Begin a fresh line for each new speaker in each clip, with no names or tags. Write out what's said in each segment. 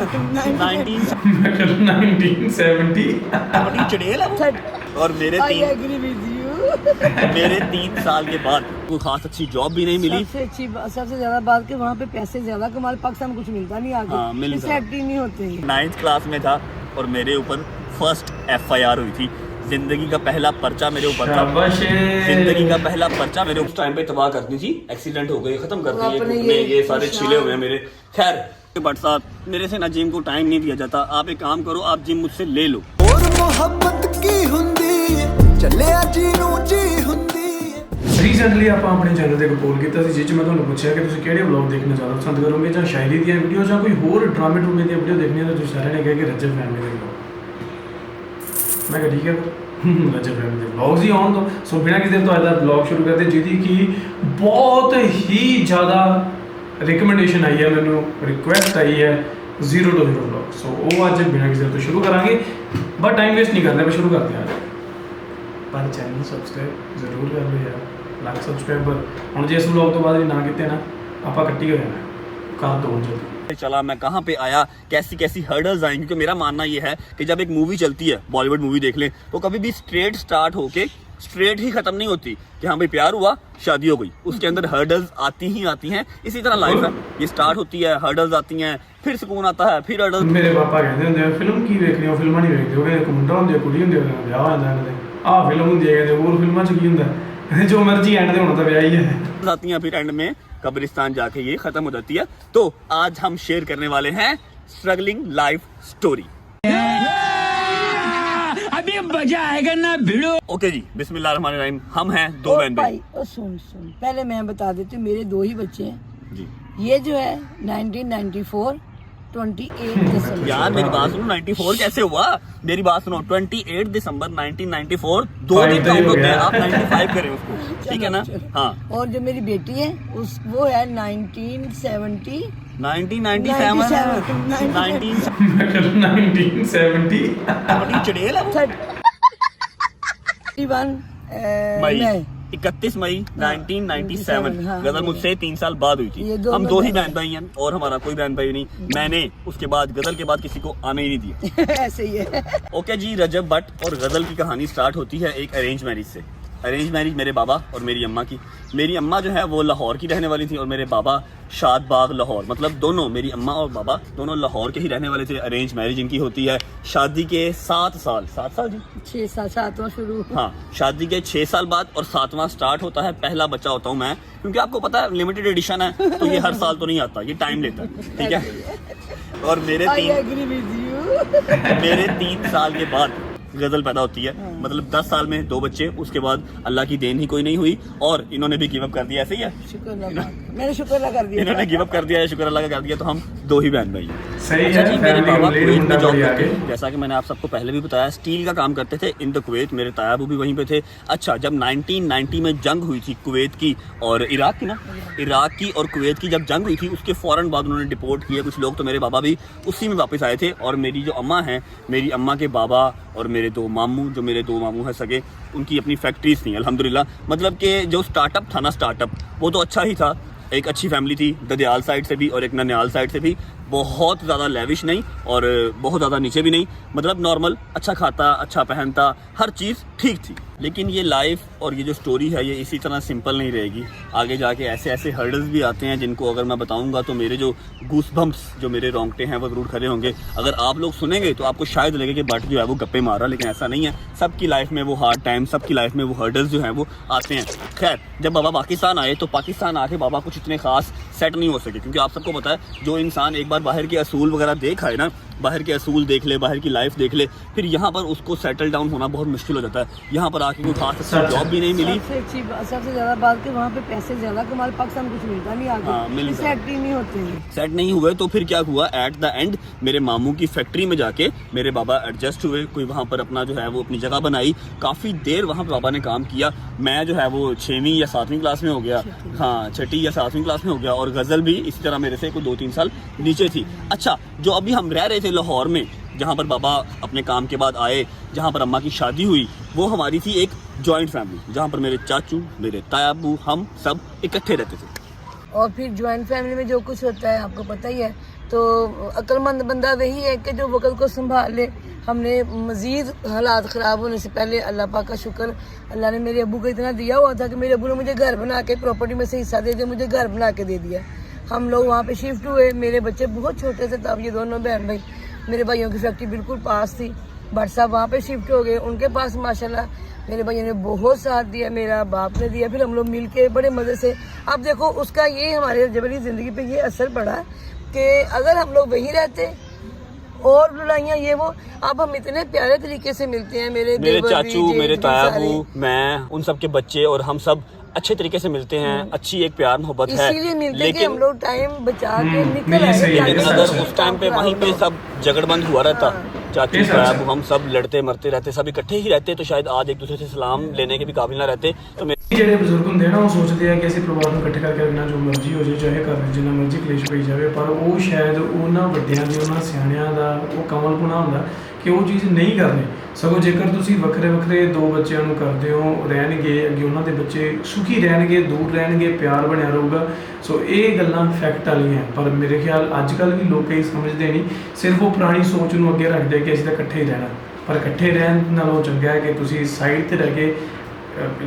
1970
बड़ी चुड़ैल है वो। और मेरे 3 साल के बाद कोई खास अच्छी जॉब भी नहीं मिली।
सबसे ज्यादा बात कि वहाँ पे पैसे ज्यादा कमाल, पाकिस्तान में कुछ मिलता नहीं आगे।
हाँ, मिलता
सेट ही नहीं होते।
9th क्लास में था और मेरे ऊपर फर्स्ट FIR हुई थी। जिंदगी का पहला पर्चा मेरे ऊपर था। जिंदगी का पहला पर्चा मेरे उस टाइम पे तबाह करनी थी। एक्सीडेंट हो गई, खत्म कर दिए, ये सारे छिले हुए हैं मेरे। खैर बट साहब, मेरे से ना जिम को टाइम नहीं दिया जाता। आप एक काम करो, आप जिम मुझसे ले लो।
और मोहब्बत की हुंदी चले जी नू जी हुंदी।
ਰੀਸੈਂਟਲੀ ਆਪਾਂ ਆਪਣੇ ਚੈਨਲ ਤੇ ਇੱਕ ਪੋਲ ਕੀਤਾ ਸੀ ਜਿਸ 'ਚ ਮੈਂ ਤੁਹਾਨੂੰ ਪੁੱਛਿਆ ਕਿ ਤੁਸੀਂ ਕਿਹੜੇ ਵਲੌਗ ਦੇਖਣਾ ਜ਼ਿਆਦਾ ਪਸੰਦ ਕਰੋਗੇ, ਜਾਂ ਸ਼ਾਇਰੀ ਦੀਆਂ ਵੀਡੀਓ ਜਾਂ ਕੋਈ ਹੋਰ ਡਰਾਮੇ ਡਰੂਮੇ ਦੀਆਂ ਵੀਡੀਓ ਦੇਖਣੀਆਂ। ਤਾਂ ਤੁਸੀਂ ਸਾਰਿਆਂ ਨੇ ਕਿਹਾ ਕਿ ਰਜਬ ਫੈਮਿਲੀ ਦੇ ਵਲੌਗ। ਮੈਂ ਕਿਹਾ ਠੀਕ ਹੈ ਰਜਬ ਫੈਮਿਲੀ ਦੇ ਵਲੌਗਸ ਹੀ ਆਉਣ ਤੋਂ। ਸੋ ਬਿਨਾਂ ਕਿਸੇ ਤੋਂ ਅੱਜ ਦਾ ਵਲੌਗ ਸ਼ੁਰੂ ਕਰਦੇ, ਜਿਹਦੀ ਕਿ ਬਹੁਤ ਹੀ ਜ਼ਿਆਦਾ ਰਿਕਮੈਂਡੇਸ਼ਨ ਆਈ ਹੈ, ਮੈਨੂੰ ਰਿਕੁਐਸਟ ਆਈ ਹੈ 0 to 0 ਵਲੌਗ। ਸੋ ਉਹ ਅੱਜ ਬਿਨਾਂ ਕਿਸੇ ਤੋਂ ਸ਼ੁਰੂ ਕਰਾਂਗੇ, ਬਟ ਟਾਈਮ ਵੇਸਟ ਨਹੀਂ ਕਰਨਾ, ਆਪਾਂ ਸ਼ੁਰੂ ਕਰਦੇ ਹਾਂ। ਪਰ ਚੈਨਲ ਨੂੰ ਸਬਸਕ੍ਰਾਈਬ ਜ਼ਰੂਰ ਕਰ ਲਓ ਯਾਰ, ਲੱਖ ਸਬਸਕ੍ਰਾਈਬਰ ਹੁਣ ਜੇ ਇਸ ਵਲੌਗ ਤੋਂ ਬਾਅਦ ਨਾ ਕੀਤੇ ना ਆਪਾਂ ਕੱਟੀ हो जाना, कर दो जल्दी।
चला मैं कहाँ पे आया, कैसी कैसी हर्डल्स आएंगी। क्योंकि मेरा मानना ये है कि जब एक मूवी चलती है, बॉलीवुड मूवी देख लें, तो कभी भी स्ट्रेट स्टार्ट होके स्ट्रेट ही खत्म नहीं होती कि हाँ भाई प्यार हुआ शादी हो गई। उसके अंदर हर्डल्स आती ही आती हैं। इसी तरह लाइफ है, ये स्टार्ट होती है, हर्डल्स आती हैं, फिर सुकून आता है, फिर हर्डल्स।
मेरे पापा कहते होंगे फिल्म की देख रही हो, फिल्मां नहीं देखते हो, एक मुंडा होंगे कुड़ी होंगे, विआह हो जाता है, आह फिल्म होंदी है, होर फिल्मां च की हुंदा है, जो मर्जी एंड ते होना तो विआह ही है।
आती हैं, फिर एंड में कब्रिस्तान जाके ये खत्म हो जाती है। तो आज हम शेयर करने वाले हैं स्ट्रगलिंग लाइफ स्टोरी।
अभी मजा आएगा ना भिड़ो।
ओके जी, बिस्मिल्लाहिर्रहमानिर्रहीम। हम हैं दो बहन भाई।
सुन पहले मैं बता देती हूँ, मेरे 2 ही बच्चे हैं
जी।
ये जो है 1994 28 दिसंबर।
यार मेरी बात सुनो, 94 कैसे हुआ? मेरी बात सुनो, 28 दिसंबर 1994 2 दिन काउंट होते हैं। आप 95 करें उसको, ठीक है ना? हाँ।
और जो मेरी बेटी है वो है 1970
1970
बड़ी चुड़ैल है वो।
31
मई 31 मई 1997।
हाँ,
गजल मुझसे 3 साल बाद हुई थी। हम 2 ही बहन भाई हैं और हमारा कोई बहन भाई नहीं। मैंने उसके बाद गजल के बाद किसी को आने ही नहीं दिया।
ऐसे ही है।
ओके जी, रजब भट्ट और गजल की कहानी स्टार्ट होती है एक अरेंज मैरिज से। अरेंज मैरिज मेरे बाबा और मेरी अम्मा की। मेरी अम्मा जो है वो लाहौर की रहने वाली थी और मेरे बाबा शादबाग लाहौर, मतलब दोनों, मेरी अम्मा और बाबा दोनों लाहौर के ही रहने वाले थे। अरेंज मैरिज इनकी होती है। शादी के 7 साल जी
6 साल 7वां शुरू।
हाँ, शादी के 6 साल बाद और 7वां स्टार्ट होता है। पहला बच्चा होता हूँ मैं, क्योंकि आपको पता है लिमिटेड एडिशन है, तो ये हर साल तो नहीं आता, ये टाइम लेता है, ठीक है। और मेरे 3 साल के बाद गजल पैदा होती है। मतलब 10 साल में 2 बच्चे, उसके बाद अल्लाह की देन ही कोई नहीं हुई और इन्होंने भी गिव अप कर दिया। ऐसे ही है,
मैंने शुक्र अल्लाह कर दिया,
इन्होंने गिव अप कर दिया है, शुक्र अल्लाह का कर दिया। तो हम 2 ही बहन भाई हैं।
सही
अच्छा
है।
जी, मेरे बाबा कुवैत में जॉब करते
हैं,
थे, जैसा कि मैंने आप सबको पहले भी बताया, स्टील का काम करते थे इन द कुवैत। मेरे तायाबू भी वहीं पे थे। अच्छा, जब 1990 में जंग हुई थी कुवैत की और इराक की ना, इराक की और कुवैत की जब जंग हुई थी, उसके फौरन बाद उन्होंने डिपोर्ट किए कुछ लोग। तो मेरे बाबा भी उसी में वापस आए थे। और मेरी जो अम्मा हैं, मेरी अम्मा के बाबा और मेरे 2 मामू, जो मेरे 2 मामू हैं सगे, उनकी अपनी फैक्ट्रीज थी अल्हम्दुलिल्लाह। मतलब कि जो स्टार्टअप था ना, स्टार्टअप वो तो अच्छा ही था। एक अच्छी फैमिली थी, ददयाल साइड से भी और एक ननियाल साइड से भी। बहुत ज़्यादा लेविश नहीं और बहुत ज़्यादा नीचे भी नहीं, मतलब नॉर्मल, अच्छा खाता, अच्छा पहनता, हर चीज़ ठीक थी। लेकिन ये लाइफ और ये जो स्टोरी है ये इसी तरह सिंपल नहीं रहेगी। आगे जाके ऐसे ऐसे हर्डल्स भी आते हैं जिनको अगर मैं बताऊंगा तो मेरे जो गूसबम्प्स, जो मेरे रोंगटे हैं, वो ज़रूर खड़े होंगे। अगर आप लोग सुनेंगे तो आपको शायद लगे कि बट जो है वो गप्पे मार रहा, लेकिन ऐसा नहीं है। सबकी लाइफ में वो हार्ड टाइम, सबकी लाइफ में वो हर्डल्स जो हैं वो आते हैं। खैर, जब बाबा पाकिस्तान आए तो पाकिस्तान आके बाबा कुछ इतने खास सेट नहीं हो सके, क्योंकि आप सबको पता है जो इंसान एक बार बाहर के असूल वगैरह देख आए ना, बाहर के असूल देख ले, बाहर की लाइफ देख ले, फिर यहाँ पर उसको सेटल डाउन होना बहुत मुश्किल हो जाता है। यहाँ पर आके कोई खास अच्छी जॉब भी नहीं मिली।
सबसे ज्यादा बात कि वहाँ पे पैसे ज्यादा कमाल, पाकिस्तान कुछ मिलता नहीं आगे।
हाँ,
सेट ही नहीं होते।
सेट नहीं हुए तो फिर क्या हुआ, एट द एंड मेरे मामू की फैक्ट्री में जाके मेरे बाबा एडजस्ट हुए। कोई वहाँ पर अपना जो है वो अपनी जगह बनाई। काफ़ी देर वहाँ पर बाबा ने काम किया। मैं जो है वो 6वीं या 7वीं क्लास में हो गया, हाँ 6ठी या 7वीं क्लास में हो गया। और गज़ल भी इसी तरह मेरे से कोई 2-3 साल नीचे थी। अच्छा, जो अभी हम रह रहे थे लाहौर में, जहाँ पर बाबा अपने काम के बाद आए, जहाँ पर अम्मा की शादी हुई, वो हमारी थी एक जॉइंट फैमिली, जहाँ पर मेरे चाचू, मेरे तायाबू, हम सब इकट्ठे रहते थे।
और फिर ज्वाइंट फैमिली में जो कुछ होता है आपको पता ही है। तो अक्लमंद बंदा वही है कि जो वक्त को संभाल ले। हमने मज़ीद हालात ख़राब होने से पहले अल्लाह पाक का शुक्र, अल्लाह ने मेरे अब्बू को इतना दिया हुआ था कि मेरे अब्बू ने मुझे घर बना के प्रॉपर्टी में से हिस्सा दे दिया, मुझे घर बना के दे दिया। हम लोग वहाँ पे शिफ्ट हुए, मेरे बच्चे बहुत छोटे थे तब, ये दोनों बहन भाई, मेरे भाइयों की फैक्ट्री बिल्कुल पास थी। भट्ट साहब वहाँ पे शिफ्ट हो गए, उनके पास माशाल्लाह मेरे भाइयों ने बहुत साथ दिया, मेरा बाप ने दिया, फिर हम लोग मिल के बड़े मज़े से। अब देखो उसका ये हमारे जबरी ज़िंदगी पे ये असर पड़ा कि अगर हम लोग वहीं रहते और लड़ाइयाँ ये वो, अब हम इतने प्यारे तरीके से मिलते हैं। मेरे
चाचू, मेरे तायाबू, मैं, उन सब के बच्चे और हम सब अच्छे तरीके से मिलते हैं, अच्छी एक प्यार मोहब्बत है।
इसीलिए मिलते कि हम लोग टाइम बचा के निकल
नहीं,
आए।
सही है।
लेकिन अगर उस टाइम पे वहीं पे सब झगड़बंद हुआ रहता, चाचू तायाबू हम सब लड़ते मरते रहते, सब इकट्ठे ही रहते, तो शायद आज एक दूसरे से सलाम लेने के भी काबिल ना रहते। तो
ਜਿਹੜੇ ਬਜ਼ੁਰਗ ਹੁੰਦੇ ਨਾ ਉਹ ਸੋਚਦੇ ਆ ਕਿ ਅਸੀਂ ਪਰਿਵਾਰ ਨੂੰ ਇਕੱਠੇ ਕਰਕੇ ਰੱਖਣਾ, ਜੋ ਮਰਜ਼ੀ ਹੋ ਜਾਏ, ਚਾਹੇ ਘਰ ਵਿੱਚ ਜਿੰਨਾ ਮਰਜ਼ੀ ਕਲੇਸ਼ ਪਈ ਜਾਵੇ, ਪਰ ਉਹ ਸ਼ਾਇਦ ਉਹਨਾਂ ਵੱਡਿਆਂ ਦੀ, ਉਹਨਾਂ ਸਿਆਣਿਆਂ ਦਾ ਉਹ ਕਮਲਪੁਣਾ ਹੁੰਦਾ ਕਿ ਉਹ ਚੀਜ਼ ਨਹੀਂ ਕਰਨੀ। ਸਗੋਂ ਜੇਕਰ ਤੁਸੀਂ ਵੱਖਰੇ ਵੱਖਰੇ ਦੋ ਬੱਚਿਆਂ ਨੂੰ ਕਰਦੇ ਹੋ, ਰਹਿਣਗੇ ਅੱਗੇ ਉਹਨਾਂ ਦੇ ਬੱਚੇ ਸੁਖੀ ਰਹਿਣਗੇ, ਦੂਰ ਰਹਿਣਗੇ, ਪਿਆਰ ਬਣਿਆ ਰਹੂਗਾ। ਸੋ ਇਹ ਗੱਲਾਂ ਫੈਕਟ ਵਾਲੀਆਂ, ਪਰ ਮੇਰੇ ਖਿਆਲ ਅੱਜ ਕੱਲ੍ਹ ਵੀ ਲੋਕ ਇਹ ਸਮਝਦੇ ਨਹੀਂ, ਸਿਰਫ ਉਹ ਪੁਰਾਣੀ ਸੋਚ ਨੂੰ ਅੱਗੇ ਰੱਖਦੇ ਕਿ ਅਸੀਂ ਤਾਂ ਇਕੱਠੇ ਹੀ ਰਹਿਣਾ। ਪਰ ਇਕੱਠੇ ਰਹਿਣ ਨਾਲੋਂ ਚੰਗਾ ਹੈ ਕਿ ਤੁਸੀਂ ਸਾਈਡ 'ਤੇ ਰਹਿ ਕੇ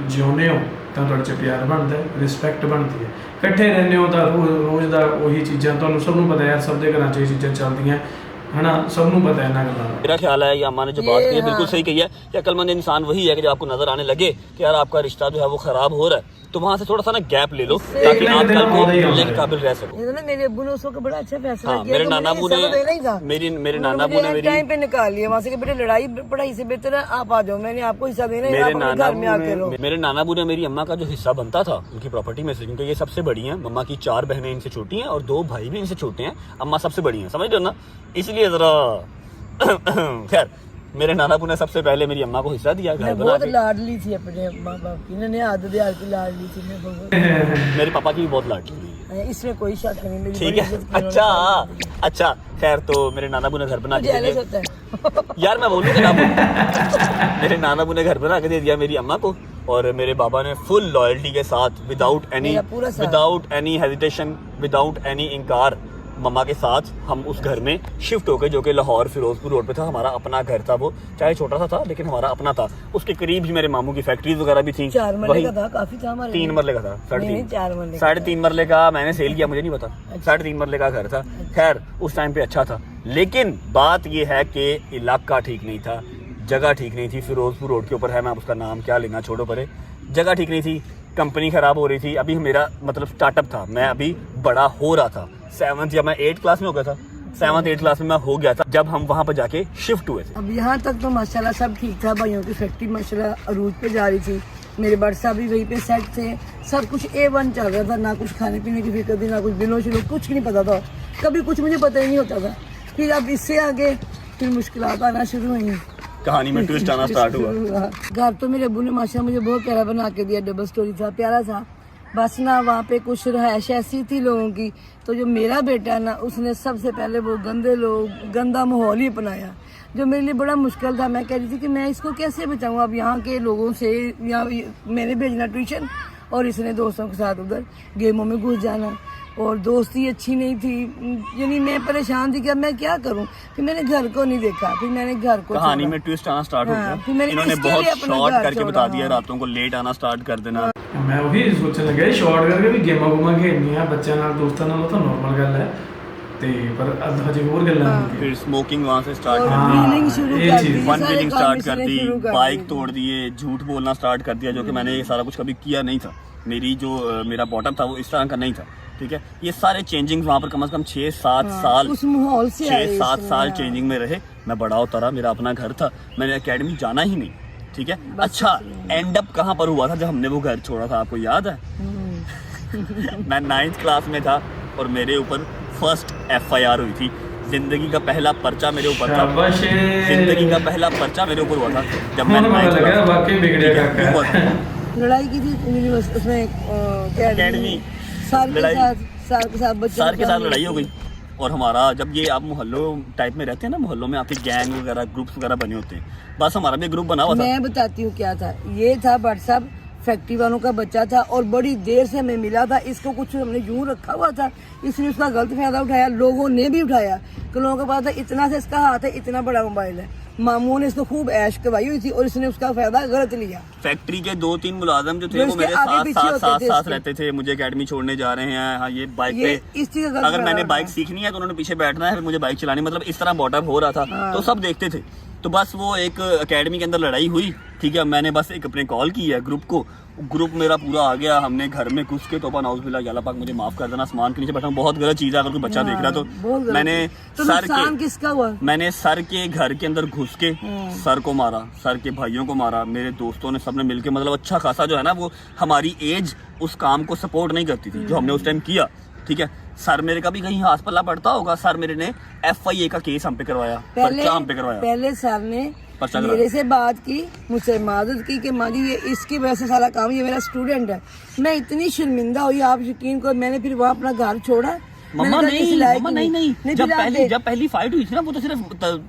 ਜਿਉਂਦੇ ਹੋ ਤਾਂ ਤੁਹਾਡੇ 'ਚ ਪਿਆਰ ਬਣਦਾ, ਰਿਸਪੈਕਟ ਬਣਦੀ ਹੈ। ਇਕੱਠੇ ਰਹਿੰਦੇ ਹੋ ਤਾਂ ਰੋਜ਼ ਦਾ ਉਹੀ ਚੀਜ਼ਾਂ, ਤੁਹਾਨੂੰ ਸਭ ਨੂੰ ਪਤਾ ਯਾਰ, ਸਭ ਦੇ ਘਰਾਂ 'ਚ ਇਹ ਚੀਜ਼ਾਂ ਚੱਲਦੀਆਂ है ना, सब नू पता है ना गल्लां।
मेरा ख्याल है, या अम्मा ने जो बात की है बिल्कुल सही कही है कि अक्लमंद इंसान वही है कि जब आपको नजर आने लगे कि यार आपका रिश्ता जो है वो खराब हो रहा है, तो वहाँ से थोड़ा सा ना गैप ले लो ताकि आप कल को मिलने के काबिल रह सको।
ये ना मेरे अब्बू ने उसको बड़ा अच्छा फैसला
हाँ,
किया।
मेरे नाना अब्बू ने मेरे नाना अब्बू ने मेरी
टाइम पे निकाल लिया वहाँ से कि बेटे लड़ाई पढ़ाई से बेहतर है आप आ जाओ, मैंने आपको हिस्सा देना है,
मेरे
आप
नाना
घर में आके रहो।
मेरे नाना अब्बू ने मेरी अम्मा का जो हिस्सा बनता था उनकी प्रॉपर्टी में से, क्योंकि ये सबसे बड़ी हैं, मम्मा की 4 बहनें इनसे छोटी हैं और 2 भाई भी इनसे छोटे हैं, अम्मा सबसे बड़ी हैं, समझ रहे हो ना, इसलिए जरा खैर मेरे नाना ने सबसे पहले मेरी अम्मा को हिस्सा दिया घर बना
बहुत
के।
लाडली थी अपने माँ बाप की, इन्होंने आदत यार की लाडली थी मैं बहुत।
मेरे पापा की भी बहुत लाडली थी,
इसमें कोई शक नहीं, मेरी
ठीक
बड़ी
है।
इज्जत की
अच्छा
उन्होंने।
अच्छा खैर, तो मेरे नाना ने घर बना के दे
जेलस
दिया।
होता है
यार मैं बोलूँ ना, मेरे नाना ने घर बना के दे दिया मेरी अम्मा को, और मेरे बाबा ने फुल लॉयल्टी के साथ, without any hesitation, without any इनकार, मम्मा के साथ हम उस घर में शिफ्ट हो गए, जो कि लाहौर फिरोजपुर रोड पे था। हमारा अपना घर था, वो चाहे छोटा सा था लेकिन हमारा अपना था। उसके करीब ही मेरे मामू की फैक्ट्रीज वगैरह भी थी।
4 मरले का था, काफी था हमारे।
3 मरले का था, 3.5 मरले का मैंने सेल किया, मुझे नहीं पता। 3.5 मरले का घर था। खैर उस टाइम पे अच्छा था, लेकिन बात ये है कि इलाका ठीक नहीं था, जगह ठीक नहीं थी। फिरोजपुर रोड के ऊपर है, मैं उसका नाम क्या लेना, छोड़ो परे। जगह ठीक नहीं थी, कंपनी खराब हो रही थी, अभी मेरा मतलब स्टार्टअप था, मैं अभी बड़ा हो रहा था। 7th या मैं 8th क्लास में हो गया था, 7th 8th क्लास में मैं हो गया था जब हम वहाँ पर जाके शिफ्ट हुए थे।
अब यहाँ तक तो माशाल्लाह सब ठीक था, भाइयों की फैक्ट्री माशाल्लाह अरूज पे जा रही थी, मेरे भट्ट साहब भी वहीं पे सेट थे, सब कुछ A1 चल रहा था, ना कुछ खाने पीने की फिक्र थी, ना कुछ बिलों शिलों, कुछ नहीं पता था, कभी कुछ मुझे पता ही नहीं होता था। फिर अब इससे आगे फिर मुश्किलात आना शुरू हुई,
कहानी में ट्विस्ट आना स्टार्ट हुआ।
घर तो मेरे अब्बू ने माशाल्लाह मुझे बहुत प्यारा बना के दिया, डबल स्टोरी था, प्यारा था। बस ना वहाँ पे कुछ रहायश ऐसी थी लोगों की, तो जो मेरा बेटा है ना, उसने सबसे पहले वो गंदा माहौल ही अपनाया, जो मेरे लिए बड़ा मुश्किल था। मैं कह रही थी कि मैं इसको कैसे बचाऊँ अब यहाँ के लोगों से, यहाँ मैंने भेजना ट्यूशन और इसने दोस्तों के साथ उधर गेमों में घुस जाना, और दोस्ती अच्छी नहीं थी, यानी मैं परेशान थी कि अब मैं क्या करूं। फिर मैंने घर को नहीं देखा, फिर मैंने घर को
कहानी में ट्विस्ट आना स्टार्ट हो
हाँ, फिर
गया।
मैंने
इन्होंने
इसके
बहुत
लिए अपना
शॉर्ट
घर
करके
छोड़ा,
बता दिया,
हाँ।
रातों को लेट आना स्टार्ट कर देना।
मैं वही सोचने लगा शॉर्ट करके भी गेमां गुमां खेलनियां बच्चों नाल, दोस्तां नाल, तो नॉर्मल गल है, ते पर हजे होर गल्लां होंदियां।
फिर स्मोकिंग वहाँ से स्टार्ट
और
कर दी,
व्हीलिंग शुरू
ये
कर
चीज़,
दी,
फन
सारे
व्हीलिंग
काम
स्टार्ट
इसने
कर दी,
शुरू कर
बाइक
दिए।
तोड़ दिए, झूठ बोलना स्टार्ट कर दिया, जो कि मैंने ये सारा कुछ कभी किया नहीं था। मेरी जो मेरा बॉटम था वो इस तरह का नहीं था, ठीक है। ये सारे चेंजिंग वहाँ पर कम से कम 6-7 साल,
उस माहौल से
6-7 साल चेंजिंग में रहे। मैं बड़ा होता रहा, मेरा अपना घर था, मैंने एकेडमी जाना ही नहीं, ठीक है। अच्छा एंड अप कहाँ पर हुआ था जब हमने वो घर छोड़ा था, आपको याद है? मैं 9th क्लास में था और मेरे ऊपर फर्स्ट FIR हुई थी। जिंदगी का पहला पर्चा मेरे ऊपर था, जिंदगी का पहला पर्चा मेरे ऊपर हुआ था जब मैं 9th क्लास
वाकई बिगड़ेगा
लड़ाई की थी यूनिवर्सिटी उसमें
एकेडमी,
सार के साथ बच्चों
सार के साथ लड़ाई हो गई। और हमारा जब ये आप मोहल्लों टाइप में रहते हैं ना, मोहल्लों में आपके गैंग वगैरह ग्रुप्स वगैरह बने होते हैं, बस हमारा भी ग्रुप बना हुआ था।
मैं बताती हूँ क्या था, ये था भट्ट साहब फैक्ट्री वालों का बच्चा था और बड़ी देर से हमें मिला था। इसको कुछ हमने यूं रखा हुआ था, इसने उसका गलत फायदा उठाया, लोगों ने भी उठाया कि लोगों को पता था इतना से इसका हाथ है, इतना बड़ा मोबाइल है। मामू ने इसको खूब ऐश करवाई हुई थी और इसने उसका फायदा गलत लिया।
फैक्ट्री के 2-3 मुलाजम जो थे वो
इसके
मेरे
आगे पीछे होते थे
साथ
इसके।
रहते थे। मुझे एकेडमी छोड़ने जा रहे हैं, हाँ ये बाइक
ये
पे
इस चीज़ का गलत
अगर मैंने
फायदा
बाइक सीखनी है तो उन्होंने पीछे बैठना है, फिर मुझे बाइक चलानी, मतलब इस तरह बॉटअप हो रहा था। तो सब देखते थे। तो बस वो एक एकेडमी के अंदर लड़ाई हुई, ठीक है। मैंने बस एक अपने कॉल की है ग्रुप को, ग्रुप मेरा पूरा आ गया। हमने घर में घुस के तोबा नाउज़ुबिल्लाह, या अल्लाह पाक मुझे माफ कर देना, आसमान के नीचे बैठा हूं, बहुत गलत चीज़ है। अगर कोई बच्चा देख रहा
बहुत
तो
गलत
मैंने
है। तो
सर
नुकसान
के
किसका हुआ?
मैंने सर के घर के अंदर घुस के सर को मारा, सर के भाइयों को मारा, मेरे दोस्तों ने सबने मिलके, मतलब अच्छा खासा जो है ना, वो हमारी एज उस काम को सपोर्ट नहीं करती थी जो हमने उस टाइम किया, ठीक है। सर मेरे का भी कहीं हाथ पल्ला पड़ता होगा, सर मेरे ने FIA का केस हम पे करवाया, पर्चा हम पे करवाया।
पहले सर ने
पर्चा
मेरे
करवाया।
से बात की, मुझसे मदद की कि माँ जी ये इसकी वजह से सारा काम, ये मेरा स्टूडेंट है। मैं इतनी शर्मिंदा हुई, आप यकीन करो, मैंने फिर वहाँ अपना घर छोड़ा।
मम्मा
मैंने कहा, इस
नहीं,
लायक
मम्मा
ही
नहीं। जब पहली फाइट हुई थी ना, वो तो सिर्फ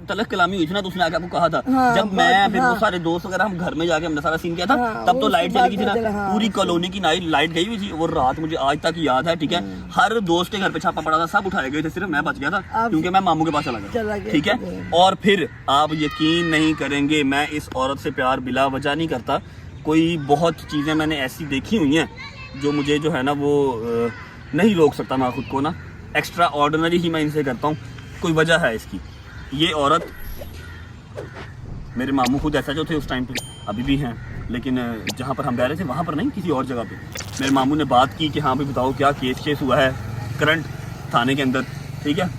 तलक कलामी हुई थी ना, तो उसने आके आपको कहा था।
हाँ,
जब मैं फिर वो
हाँ।
सारे दोस्त वगैरह हम घर में जाके हमने सारा सीन किया था,
हाँ,
तब तो
वो
लाइट
उसके
चली गई थी
बाद
ना,
हाँ,
पूरी कॉलोनी की लाइट गई हुई थी। वो रात मुझे आज तक याद है, ठीक है। हर दोस्त के घर पे छापा पड़ा था, सब उठाए गए थे, सिर्फ मैं बच गया था क्योंकि मैं मामू के पास चला गया, ठीक है। और फिर आप यकीन नहीं करेंगे, मैं इस औरत से प्यार बिला वजह नहीं करता। कोई बहुत चीज़ें मैंने ऐसी देखी हुई हैं जो मुझे जो है ना वो नहीं रोक सकता मैं खुद को ना, एक्स्ट्रा ऑर्डिनरी ही मैं इनसे करता हूँ। कोई वजह है इसकी। ये औरत, मेरे मामू खुद ऐसा जो थे उस टाइम पे, अभी भी हैं, लेकिन जहाँ पर हम रह रहे थे वहाँ पर नहीं, किसी और जगह पे। मेरे मामू ने बात की कि हाँ भाई बताओ क्या केस हुआ है करंट थाने के अंदर, ठीक है।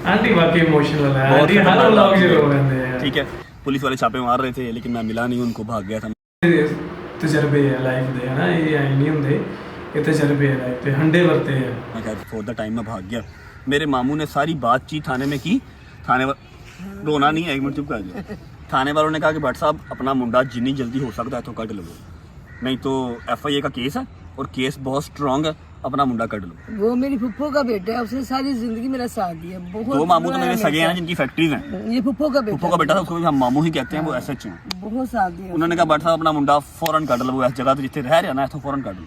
आंटी वाकई इमोशनल है,
बहुत
आंटी हर
खतरनाक
व्लॉग
बात
से
है।
रो रहे हैं,
ठीक है। पुलिस वाले छापे मार रहे थे लेकिन मैं मिला नहीं, उनको भाग गया था।
ਤਜਰਬੇ ਹੈ ਲਾਈਫ ਦੇ, ਹੈ ਨਾ, ਇਹ ਐ ਨਹੀਂ ਹੁੰਦੇ, ਇਹ ਤਜਰਬੇ ਹੈ ਲਾਈਫ ਦੇ, ਹੰਡੇ ਵਰਤੇ ਹੈ।
मैं कहा फॉर द टाइम मैं भाग गया। मेरे मामू ने सारी बातचीत थाने में की। थाने रोना नहीं है, एक मिनट चुप कर जाओ। थाने वालों ने कहा कि भट्ट साहब अपना मुंडा जिन्नी जल्दी हो सकता है तो कट लो, नहीं तो FIA का केस है और केस बहुत स्ट्रांग है, अपना मुंडा कट लो।
वो मेरी फुप्पो का बेटा है, उसने सारी जिंदगी मेरा साथ दिया। बहुत
दो मामू तो
बुरा
मेरे
है
सगे हैं
मेरे
जिनकी फैक्ट्रीज हैं।
साथ। ये फुप्पो का
फूफो का
बेटा
बेटा था, उसको भी हम मामू ही कहते हैं, वो SH हैं।
बहुत साथ दिया।
उन्होंने कहा भट्ट साहब अपना मुंडा फौरन कट लो, वो इस जगह तो जितने रह रहे हैं ना तो फौरन कट लो।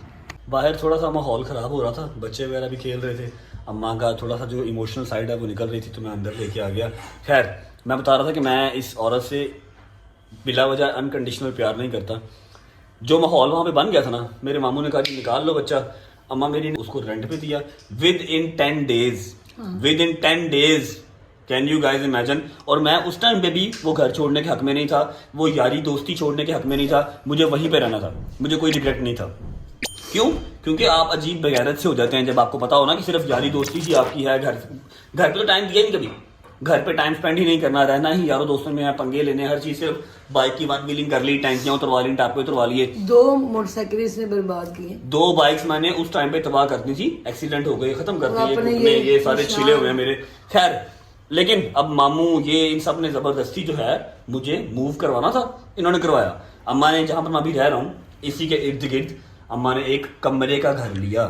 बाहर थोड़ा सा माहौल ख़राब हो रहा था, बच्चे वगैरह भी खेल रहे थे, अम्मा का थोड़ा सा जो इमोशनल साइड है वो निकल रही थी, तो मैं अंदर लेके आ गया। खैर मैं बता रहा था कि मैं इस औरत से बिला वजह अनकंडीशनल प्यार नहीं करता। जो माहौल वहाँ पे बन गया था ना, मेरे मामू ने कहा कि निकाल लो बच्चा। अम्मा मेरी ने उसको रेंट पे दिया with in 10 days. Can you guys imagine? और मैं उस टाइम पे भी वो घर छोड़ने के हक में नहीं था, वो यारी दोस्ती छोड़ने के हक में नहीं था, मुझे वहीं पे रहना था, मुझे कोई रिग्रेट नहीं था। क्यों? क्योंकि आप अजीब बगैरत से हो जाते हैं जब आपको पता हो ना कि सिर्फ यारी दोस्ती ही आपकी है। घर पे तो टाइम दिया नहीं कभी, घर पे टाइम स्पेंड ही नहीं करना, रहना ही यारों दोस्तों में है, पंगे लेने, हर चीज़। सिर्फ बाइक की वन व्हीलिंग कर ली, टैंकियाँ उतरवा ली, टापे उतरवा लिए।
2 मोटरसाइकिल इसने बर्बाद किए।
2 बाइक्स मैंने उस टाइम पे तबाह करनी थी, एक्सीडेंट हो गए, खत्म कर दिए,
अपने
घुटने ये सारे
निशान।
छिले हुए हैं मेरे। खैर लेकिन अब मामू ये इन सब ने जबरदस्ती जो है मुझे मूव करवाना था, इन्होंने करवाया। अम्मा ने, जहाँ पर मैं अभी रह रहा हूँ इसी के इर्द गिर्द, अम्मा ने एक कमरे का घर लिया,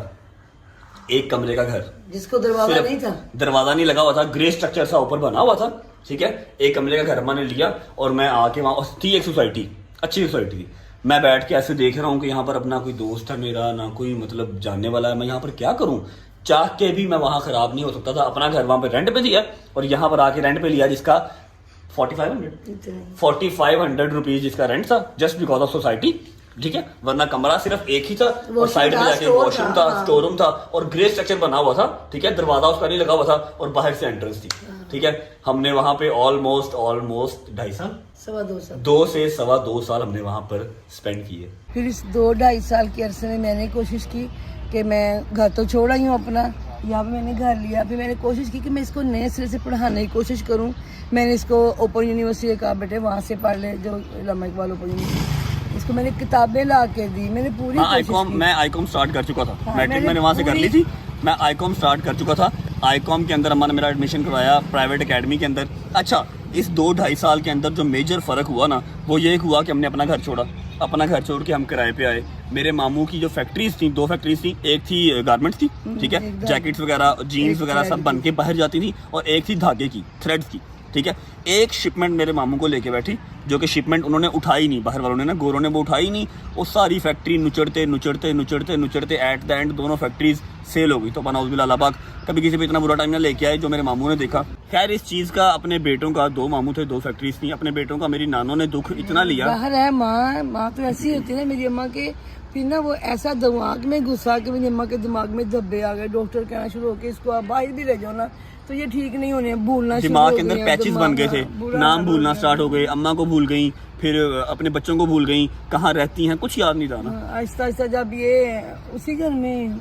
एक कमरे का घर,
जिसको दरवाजा
सिर्फ
नहीं था,
दरवाजा नहीं लगा हुआ था, ग्रे स्ट्रक्चर सा ऊपर बना हुआ था, ठीक है। एक कमरे का घर अम्मा ने लिया और मैं आके वहाँ थी एक सोसाइटी, अच्छी सोसाइटी थी। मैं बैठ के ऐसे देख रहा हूँ कि यहाँ पर अपना कोई दोस्त है मेरा, ना कोई मतलब जानने वाला है, मैं यहाँ पर क्या करूँ? चाह के भी मैं वहाँ खराब नहीं हो सकता था। अपना घर वहाँ पे रेंट पे दिया और यहाँ पर आके रेंट पे लिया, जिसका 4500 रुपीज जिसका रेंट था, जस्ट बिकॉज ऑफ सोसाइटी, ठीक है। वरना कमरा सिर्फ एक ही था और साइड में जाके वॉशरूम था, स्टोर रूम था और ग्रे स्ट्रक्चर बना हुआ था, ठीक है। दरवाजा उसका नहीं लगा हुआ था और बाहर से एंट्रेंस थी, ठीक है। हमने वहां पे ऑलमोस्ट 2.5 साल, 2 से 2.25 साल हमने वहां पर स्पेंड किए।
फिर इस 2-2.5 साल के अरसे में मैंने कोशिश की कि मैं घर तो छोड़ा ही हूँ अपना, यहाँ पे मैंने घर लिया। फिर मैंने कोशिश की कि मैं इसको नए सिरे से पढ़ाने की कोशिश करूँ। मैंने इसको ओपन यूनिवर्सिटी कहा बेटे वहाँ से पढ़ ले, जो अल्लामा इकबाल ओपन यूनिवर्सिटी, इसको मैंने किताबें ला के दी, मैंने पूरी
मैं आईकॉम स्टार्ट कर चुका था, मैट्रिक मैंने वहाँ से कर ली थी, मैं आईकॉम स्टार्ट कर चुका था। आईकॉम के अंदर अम्मा ने मेरा एडमिशन करवाया प्राइवेट एकेडमी के अंदर। अच्छा, इस 2-2.5 साल के अंदर जो मेजर फ़र्क हुआ ना, वो ये हुआ कि हमने अपना घर छोड़ा। अपना घर छोड़ के हम किराए पे आए। मेरे मामू की जो फैक्ट्रीज थी, 2 फैक्ट्रीज थी, एक थी गारमेंट्स थी, ठीक है, जैकेट्स वगैरह, जीन्स वगैरह सब बन के बाहर जाती थी, और एक थी धागे की, थ्रेड्स की, ठीक है। एक शिपमेंट मेरे मामू को लेके बैठी, जो कि शिपमेंट उन्होंने उठाई नहीं, बाहर वालों ने ना, गोरों ने वो उठाई नहीं। वो सारी फैक्ट्री नुचड़ते एट द एंड दोनों फैक्ट्रीज सेल हो गई। तो बना उज़बिल्लाह अल्लाह पाक कभी किसी पे इतना बुरा टाइम ना लेके आए जो मेरे मामू ने देखा। खैर इस चीज़ का अपने बेटों का, 2 मामू थे 2 फैक्ट्रीज थी, अपने बेटों का मेरी नानों ने दुख इतना लिया।
बाहर है माँ तो ऐसी होती है ना मेरी अम्मा के, फिर ना वो ऐसा दिमाग में घुसा कि मेरी अम्मा के दिमाग में धब्बे आ गए। डॉक्टर कहना शुरू हो के इसको आप बाहर भी ले जाओ ना, तो ये ठीक नहीं होने, भूलना
दिमाग के अंदर पैचेस बन गए थे, नाम भूलना स्टार्ट हो गए, अम्मा को भूल गई, फिर अपने बच्चों को भूल गई, कहाँ रहती हैं कुछ याद नहीं था ना।
आहिस्ता आहिस्ता जब ये उसी घर में,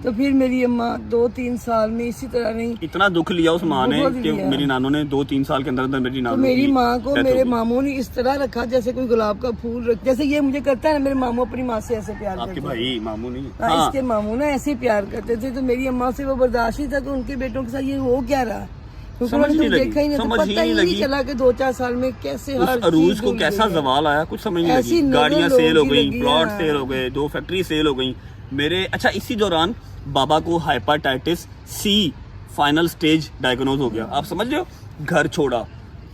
तो फिर मेरी अम्मा 2-3 साल में इसी तरह नहीं,
इतना दुख लिया उस माँ ने
बहुत
कि
लिया।
मेरी नानों ने 2-3 साल के अंदर अंदर मेरी
तो
नानों
मेरी
की
माँ को
death
मेरे
हो गई।
मामू ने इस तरह रखा जैसे कोई गुलाब का फूल रख, जैसे ये मुझे करता है ना, मेरे मामू अपनी माँ से ऐसे प्यार
आपके
करते
भाई मामू नहीं,
हाँ,
हाँ
इसके मामू ना ऐसे ही प्यार करते थे। तो मेरी अम्मा से वो बर्दाश्त नहीं था, तो उनके बेटों के साथ ये हो क्या रहा, क्योंकि
समझ
उन्होंने
नहीं
तो
लगी,
देखा ही नहीं, तो
समझ
पता
ही
ही
नहीं
नहीं चला कि 2-4 साल में कैसे
उस
हर
अरूज
चीज
को
भूल
कैसा
गई।
जवाल आया कुछ समझ नहीं
ऐसी
लगी।
नजर
गाड़ियां
लोगों
सेल हो
की
गई,
लगी,
प्लॉट
हाँ।
सेल हो गए, 2 फैक्ट्री सेल हो गई मेरे। अच्छा इसी दौरान बाबा को हाइपेटाइटिस सी फाइनल स्टेज डायग्नोज हो गया। आप समझ रहे हो, घर छोड़ा,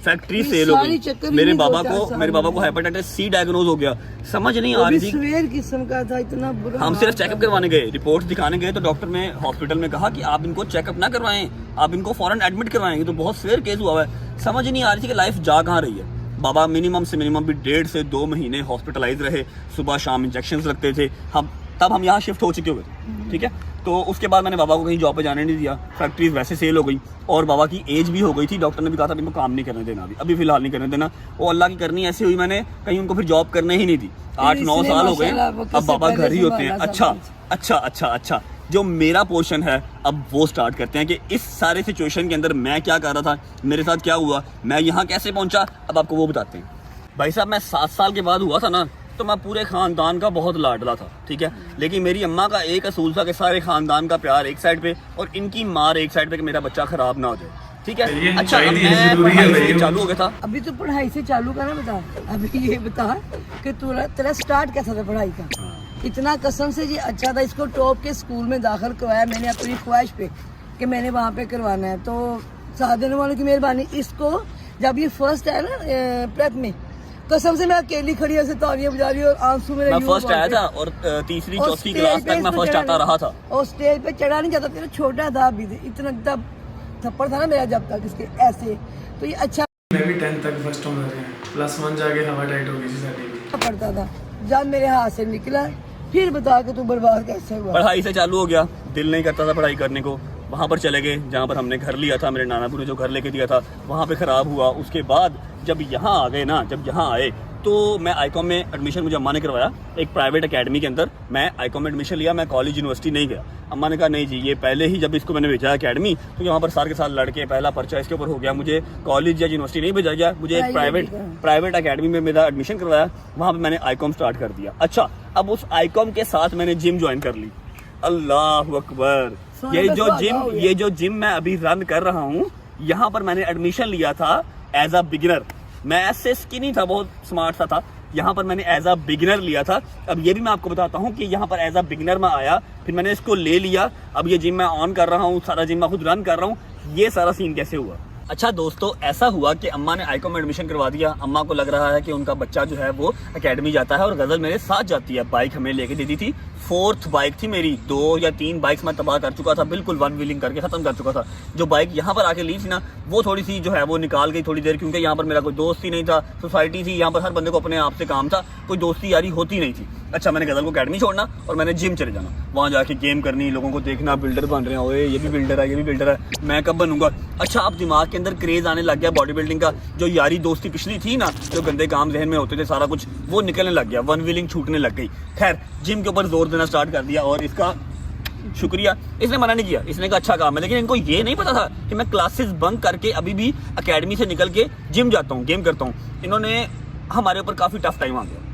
फैक्ट्री
ये
सेल हो
सारी
गई,
चक्कर ही
मेरे
नहीं
बाबा
2-4 साल
को
में।
हाइपेटाइटिस सी डायग्नोज हो गया। समझ नहीं आ
वो भी
रही थी।
सवेर किस्म का था, इतना बुरा
हम
हाल
सिर्फ
था।
चेकअप करवाने गए, रिपोर्ट दिखाने गए, तो डॉक्टर ने हॉस्पिटल में कहा कि आप इनको चेकअप ना करवाएं, आप इनको फौरन एडमिट करवाएंगे, तो बहुत सीवियर केस हुआ है। समझ नहीं आ रही थी कि लाइफ जा कहाँ रही है। बाबा मिनिमम से मिनिमम भी 1.5 से 2 महीने हॉस्पिटलाइज रहे, सुबह शाम इंजेक्शन लगते थे। तब हम यहाँ शिफ्ट हो चुके हुए थे, ठीक है। तो उसके बाद मैंने बाबा को कहीं जॉब पे जाने नहीं दिया, फैक्ट्रीज वैसे सेल हो गई और बाबा की एज भी हो गई थी। डॉक्टर ने भी कहा था इनको काम नहीं करने देना, अभी फिलहाल नहीं करने देना। वो अल्लाह की करनी ऐसी हुई, मैंने कहीं उनको फिर जॉब करने ही नहीं दी। 8-9 साल हो गए, अब बाबा घर ही होते हैं। अच्छा जो मेरा पोर्शन है अब वो स्टार्ट करते हैं कि इस सारे सिचुएशन के अंदर मैं क्या कर रहा था, मेरे साथ क्या हुआ, मैं यहाँ कैसे पहुंचा, अब आपको वो बताते हैं। भाई साहब मैं 7 साल के बाद हुआ था ना, तो मैं पूरे खानदान का बहुत लाडला था, ठीक है। लेकिन मेरी अम्मा का एक असूल था कि सारे खानदान का प्यार एक साइड पे और इनकी मार एक साइड पे कि मेरा बच्चा खराब ना हो जाए, ठीक है। अच्छा अब मैं पढ़ाई से चालू हो गया था।
अभी तो पढ़ाई से चालू करना बता, अभी ये बता कि तेरा स्टार्ट कैसा था पढ़ाई का। इतना कसम से जी अच्छा था, इसको टॉप के स्कूल में दाखिल करवाया मैंने अपनी ख्वाहिश पे कि मैंने वहाँ पे करवाना है। तो साथ देने वालों की मेहरबानी, इसको जब ये फर्स्ट आया ना प्रेप में, कसम से मैं अकेली खड़ी ऐसे तालियां बजा रही और आंसू मेरे
मैं फर्स्ट आया था और तीसरी चौथी क्लास तक मैं फर्स्ट आता रहा था।
और स्टेज पे चढ़ा नहीं जाता, तेरा छोटा था अभी, इतना तब थप्पड़ था ना मेरा जब तक इसके ऐसे। तो ये अच्छा
मैं भी 10th तक फर्स्ट होना रहे हैं, +1 जाके हवा टाइट हो गई थी साडी भी।
पड़ता था, जब मेरे हाथ से निकला फिर बता के तू बर्बाद कैसे हुआ।
पढ़ाई से चालू हो गया, दिल नहीं करता था पढ़ाई करने को। वहाँ पर चले गए जहाँ पर हमने घर लिया था, मेरे नानापुर ने जो घर लेके दिया था, वहाँ पे ख़राब हुआ। उसके बाद जब यहाँ आ गए ना, जब यहाँ आए तो मैं आईकॉम में एडमिशन मुझे अम्मा ने करवाया, एक प्राइवेट एकेडमी के अंदर। मैं आईकॉम में एडमिशन लिया, मैं कॉलेज यूनिवर्सिटी नहीं गया। अम्मा ने कहा नहीं जी, ये पहले ही जब इसको मैंने भेजा एकेडमी, तो यहाँ पर सार के साथ लड़के पहला पर्चा इसके ऊपर हो गया, मुझे कॉलेज या यूनिवर्सिटी नहीं भेजा गया, मुझे एक प्राइवेट एकेडमी में मेरा एडमिशन करवाया। वहाँ पर मैंने आईकॉम स्टार्ट कर दिया। अच्छा अब उस आईकॉम के साथ मैंने जिम ज्वाइन कर ली। अल्लाह अकबर, ये जो जिम मैं अभी रन कर रहा हूँ, यहाँ पर मैंने एडमिशन लिया था एज अ बिगिनर। मैं ऐसे स्किनी था, बहुत स्मार्ट सा था। यहाँ पर मैंने एज अ बिगिनर लिया था। अब ये भी मैं आपको बताता हूँ कि यहाँ पर एज अ बिगिनर मैं आया, फिर मैंने इसको ले लिया। अब ये जिम मैं ऑन कर रहा हूँ, सारा जिम मैं खुद रन कर रहा हूँ। ये सारा सीन कैसे हुआ? अच्छा दोस्तों, ऐसा हुआ कि अम्मा ने आईकॉम में एडमिशन करवा दिया। अम्मा को लग रहा है कि उनका बच्चा जो है वो एकेडमी जाता है और गजल मेरे साथ जाती है। बाइक हमें लेके दे दी थी, 4th बाइक थी मेरी। 2 या 3 बाइक्स मैं तबाह कर चुका था, बिल्कुल 1 व्हीलिंग करके खत्म कर चुका था। जो बाइक यहाँ पर आके ली थी ना, वो थोड़ी सी जो है वो निकाल गई थोड़ी देर, क्योंकि यहाँ पर मेरा कोई दोस्त ही नहीं था। सोसाइटी थी, यहाँ पर हर बंदे को अपने आप से काम था, कोई दोस्ती यारी होती नहीं थी। अच्छा मैंने गजल को अकेडमी छोड़ना और मैंने जिम चले जाना, वहाँ जाके गेम करनी, लोगों को देखना, बिल्डर बन रहे हैं, ओए ये भी बिल्डर है, ये भी बिल्डर है, मैं कब बनूंगा। अच्छा अब दिमाग के अंदर क्रेज आने लग गया बॉडी बिल्डिंग का। जो यारी दोस्ती पिछली थी ना, जो गंदे काम जहन में होते थे, सारा कुछ वो निकलने लग गया, 1 व्हीलिंग छूटने लग गई। खैर जिम के ऊपर जोर देना स्टार्ट कर दिया और इसका शुक्रिया, इसने मना नहीं किया, इसने कहा अच्छा काम है। लेकिन इनको ये नहीं पता था कि मैं क्लासेस बंक करके अभी भी एकेडमी से निकल के जिम जाता हूँ, गेम करता हूँ। इन्होंने हमारे ऊपर काफ़ी टफ टाइम आ गया।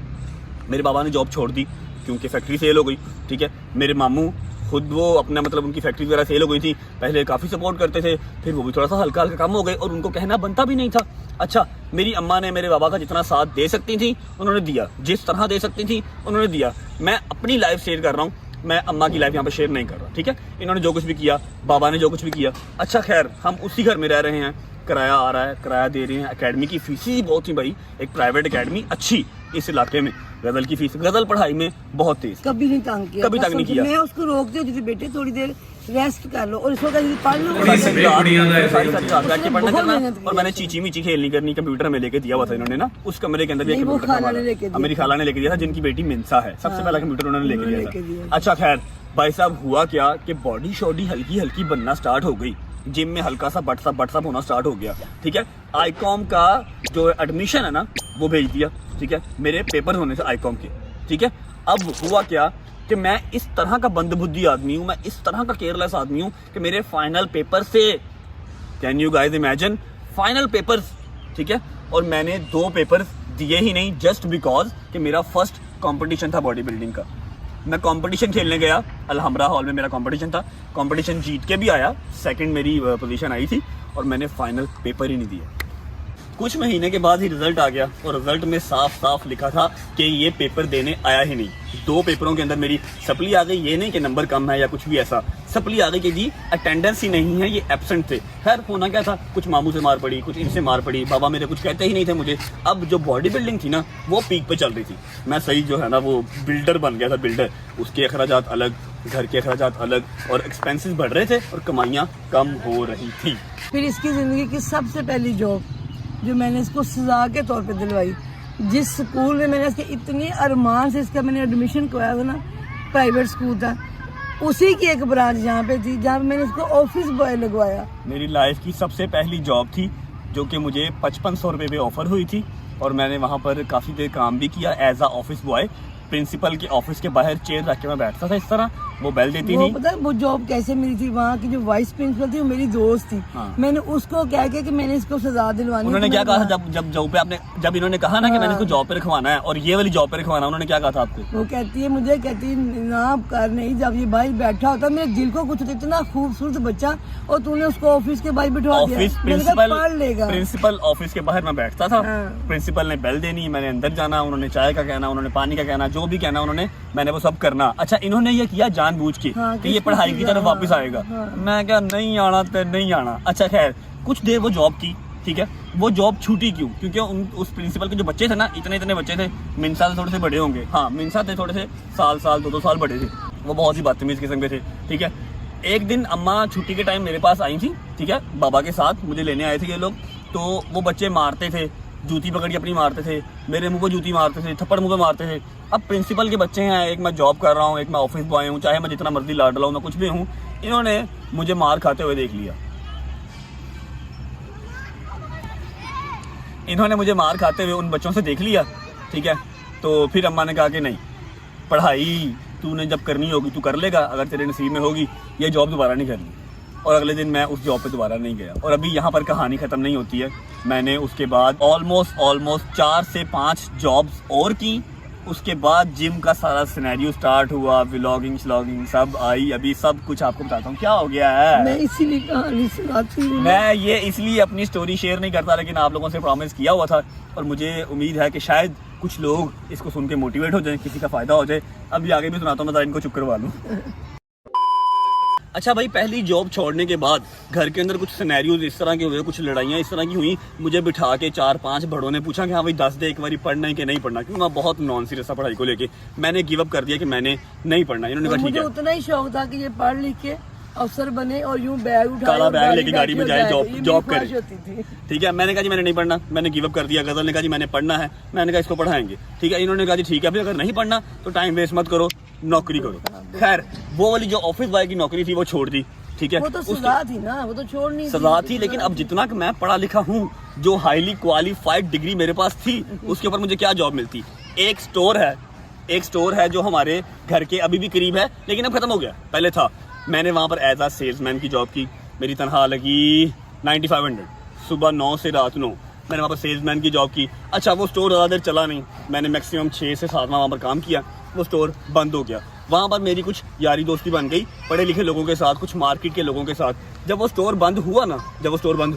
मेरे बाबा ने जॉब छोड़ दी क्योंकि फैक्ट्री सेल हो गई, ठीक है। मेरे मामू खुद वो अपना मतलब उनकी फैक्ट्री वगैरह सेल हो गई थी, पहले काफ़ी सपोर्ट करते थे, फिर वो भी थोड़ा सा हल्का हल्का कम हो गए और उनको कहना बनता भी नहीं था। अच्छा मेरी अम्मा ने मेरे बाबा का जितना साथ दे सकती थी उन्होंने दिया, जिस तरह दे सकती थी उन्होंने दिया। मैं अपनी लाइफ शेयर कर रहा हूँ, मैं अम्मा की लाइफ यहाँ पे शेयर नहीं कर रहा, ठीक है। इन्होंने जो कुछ भी किया, बाबा ने जो कुछ भी किया। अच्छा खैर हम उसी घर में रह रहे हैं, किराया आ रहा है, किराया दे रहे हैं, एकेडमी की फीस ही बहुत ही भाई, एक प्राइवेट एकेडमी अच्छी इस इलाके में, गजल की फीस, गजल पढ़ाई में बहुत तेज,
कभी नहीं तंग किया,
कभी तंग नहीं किया।
मैं उसको रोकती होती थी, बेटे थोड़ी देर रेस्ट कर लो और इसको कहीं पढ़ लो।
बड़ी सही कुड़ियां दा है।
सारी रात बैठ के पढ़ना
बहुत
करना।
मेहनत की
और मैंने
है।
चीची मीची खेलनी करनी कंप्यूटर में लेके दिया हुआ था इन्होंने ना, उस कमरे के अंदर भी एक
नहीं, वो
कंप्यूटर था
खाला ने
हमारा।
लेके दिया।
मेरी खाला ने लेके दिया था, जिनकी बेटी मिंसा है, सबसे पहला कंप्यूटर उन्होंने लेके
उन्होंने
दिया
लेके
था।
दिया।
अच्छा खैर भाई साहब, हुआ क्या कि बॉडी शॉडी हल्की हल्की बनना स्टार्ट हो गई, जिम में हल्का सा बट होना स्टार्ट हो गया, ठीक है। आईकॉम का जो एडमिशन है ना वो भेज दिया, ठीक है, मेरे पेपर होने से आईकॉम के, ठीक है। अब हुआ क्या कि मैं इस तरह का बंदबुद्धि आदमी हूँ, मैं इस तरह का केयरलेस आदमी हूँ कि मेरे फाइनल पेपर से, can you guys imagine, final papers, ठीक है, और मैंने 2 पेपर दिए ही नहीं, जस्ट बिकॉज कि मेरा फर्स्ट कंपटीशन था बॉडी बिल्डिंग का। मैं कंपटीशन खेलने गया, अलहमरा हॉल में मेरा कंपटीशन था, कंपटीशन जीत के भी आया, सेकंड मेरी पोजीशन आई थी, और मैंने फाइनल पेपर ही नहीं दिया। कुछ महीने के बाद ही रिजल्ट आ गया, और रिजल्ट में साफ साफ लिखा था कि ये पेपर देने आया ही नहीं। 2 पेपरों के अंदर मेरी सप्ली आ गई, ये नहीं कि नंबर कम है या कुछ भी ऐसा, सप्ली आ गई कि जी अटेंडेंस ही नहीं है, ये एब्सेंट थे। खैर होना क्या था, कुछ मामू से मार पड़ी, कुछ इनसे मार पड़ी, बाबा मेरे कुछ कहते ही नहीं थे मुझे। अब जो बॉडी बिल्डिंग थी ना वो पीक पे चल रही थी, मैं सही जो है ना वो बिल्डर बन गया था, बिल्डर। उसके अखराजात अलग, घर के अखराजात अलग, और एक्सपेंसेस बढ़ रहे थे और कमाइयाँ कम हो रही थी।
फिर इसकी जिंदगी की सबसे पहली जॉब जो मैंने इसको सजा के तौर पे दिलवाई, जिस स्कूल में मैंने इसके इतने अरमान से इसका मैंने एडमिशन करवाया था ना, प्राइवेट स्कूल था, उसी की एक ब्रांच यहाँ पे थी जहाँ पे मैंने इसको ऑफिस बॉय लगवाया।
मेरी लाइफ की सबसे पहली जॉब थी, जो कि मुझे 5500 रुपये पे ऑफर हुई थी, और मैंने वहाँ पर काफ़ी देर काम भी किया as a office boy. Principal के ऑफिस के बाहर चेयर रख के मैं बैठता था इस तरह, वो बेल देती
वो
थी।
पता है वो जॉब कैसे मिली थी, वहाँ की जो वाइस प्रिंसिपल थी वो मेरी दोस्त थी।
हाँ।
मैंने उसको कह के कि मैंने इसको सजा दिलवानी।
उन्होंने क्या कहा था जब जॉब पे आपने, जब इन्होंने कहा ना कि मैंने इसको जॉब पे रखवाना है और ये वाली जॉब पे रखवाना, उन्होंने क्या कहा था आपको?
वो कहती है मुझे, कहती है ना कर नहीं, जब ये भाई बैठा होता मेरे दिल को कुछ होता, इतना खूबसूरत बच्चा और तूने उसको ऑफिस के भाई बिठवा दिया।
ऑफिस
मैंने कहा,
प्रिंसिपल,
पढ़ लेगा।
प्रिंसिपल ऑफिस के बाहर मैं बैठता था,
हाँ।
प्रिंसिपल ने बेल देनी, मैंने अंदर जाना, उन्होंने चाय का कहना, उन्होंने पानी का कहना, जो भी कहना उन्होंने, मैंने वो सब करना। अच्छा इन्होंने ये किया जानबूझ के
हाँ,
कि ये पढ़ाई की तरफ वापस आएगा। मैं क्या नहीं आना तो नहीं आना। अच्छा खैर कुछ देर वो जॉब की, ठीक है, वो जॉब छूटी क्यों? क्योंकि उस प्रिंसिपल के जो बच्चे थे ना, इतने बच्चे थे, मिंसा से थोड़े से बड़े होंगे, हाँ मिंसा थे थोड़े से साल 2 साल बड़े थे, वो बहुत ही बदतमीज किस्म के थे, ठीक है। एक दिन अम्मा छुट्टी के टाइम मेरे पास आई थी, ठीक है, बाबा के साथ मुझे लेने आए थे ये लोग। तो वो बच्चे मारते थे, जूती पकड़ के अपनी मारते थे, मेरे मुंह पे जूती मारते थे, थप्पड़ मुंह पे मारते थे। अब प्रिंसिपल के बच्चे हैं, एक मैं जॉब कर रहा हूँ, एक मैं ऑफिस बॉय हूँ, चाहे मैं जितना मर्जी लाडला हूँ, मैं कुछ भी हूँ, इन्होंने मुझे मार खाते हुए देख लिया। इन्होंने मुझे मार खाते हुए उन बच्चों से देख लिया, ठीक है। तो फिर अम्मा ने कहा कि नहीं, पढ़ाई तूने जब करनी होगी तू कर लेगा, अगर तेरे नसीब में होगी, ये जॉब दोबारा नहीं करनी। और अगले दिन मैं उस जॉब पे दोबारा नहीं गया। और अभी यहाँ पर कहानी ख़त्म नहीं होती है, मैंने उसके बाद ऑलमोस्ट 4 से 5 जॉब्स और की। उसके बाद जिम का सारा सिनेरियो स्टार्ट हुआ, व्लॉगिंग श्लॉगिंग सब आई, अभी सब कुछ आपको बताता हूँ क्या हो गया है।
मैं इसीलिए कहानी सुनाती हूँ।
मैं ये इसलिए अपनी स्टोरी शेयर नहीं करता, लेकिन आप लोगों से प्रॉमिस किया हुआ था, और मुझे उम्मीद है कि शायद कुछ लोग इसको सुन के मोटिवेट हो जाए, किसी का फ़ायदा हो जाए। अभी आगे भी सुनाता हूँ, मैं इनको चुप करवा लूँ। अच्छा भाई, पहली जॉब छोड़ने के बाद घर के अंदर कुछ सिनेरियोज इस तरह के हुए, कुछ लड़ाइयाँ इस तरह की हुई। मुझे बिठा के 4-5 बड़ों ने पूछा कि हाँ भाई 10 दे एक बारी पढ़ना है कि नहीं पढ़ना, क्योंकि मैं बहुत नॉन सीरियस था पढ़ाई को लेके। मैंने गिव अप कर दिया कि मैंने नहीं पढ़ना। इन्होंने कहा ठीक
मुझे
है,
उतना ही शौक था कि ये पढ़ लिख के अफसर बने और यूं बैग उठाए,
काला बैग लेके गाड़ी में जाए,
ये
जॉब
मेरी
करे,
ख्वाहिश होती थी।
ठीक है। मैंने कहा जी मैंने नहीं पढ़ना, मैंने गिव अप कर दिया। गजल ने कहा जी मैंने पढ़ना है, मैंने कहा इसको पढ़ाएंगे, ठीक है। इन्होंने कहा जी ठीक है, अभी अगर नहीं पढ़ना तो टाइम वेस्ट मत करो, नौकरी करो। खैर वो वाली जो ऑफिस बॉय की नौकरी थी वो छोड़ दी, ठीक है।
वो तो सजा थी ना, वो तो छोड़नी
सजा थी, लेकिन अब जितना कि मैं पढ़ा लिखा हूँ, जो हाईली क्वालिफाइड डिग्री मेरे पास थी, उसके ऊपर मुझे क्या जॉब मिलती। एक स्टोर है जो हमारे घर के अभी भी करीब है, लेकिन अब खत्म हो गया, पहले था। मैंने वहाँ पर एज आ सेल्समैन की जॉब की, मेरी तनख्वाह लगी 9500, सुबह 9 से रात 9। मैंने वहाँ पर सेल्समैन की जॉब की। अच्छा वो स्टोर ज़्यादा देर चला नहीं, मैंने मैक्सिमम 6 से 7 वहाँ पर काम किया, वो स्टोर बंद हो गया। वहाँ पर मेरी कुछ यारी दोस्ती बन गई पढ़े लिखे लोगों के साथ, कुछ मार्केट के लोगों के साथ। जब वो स्टोर बंद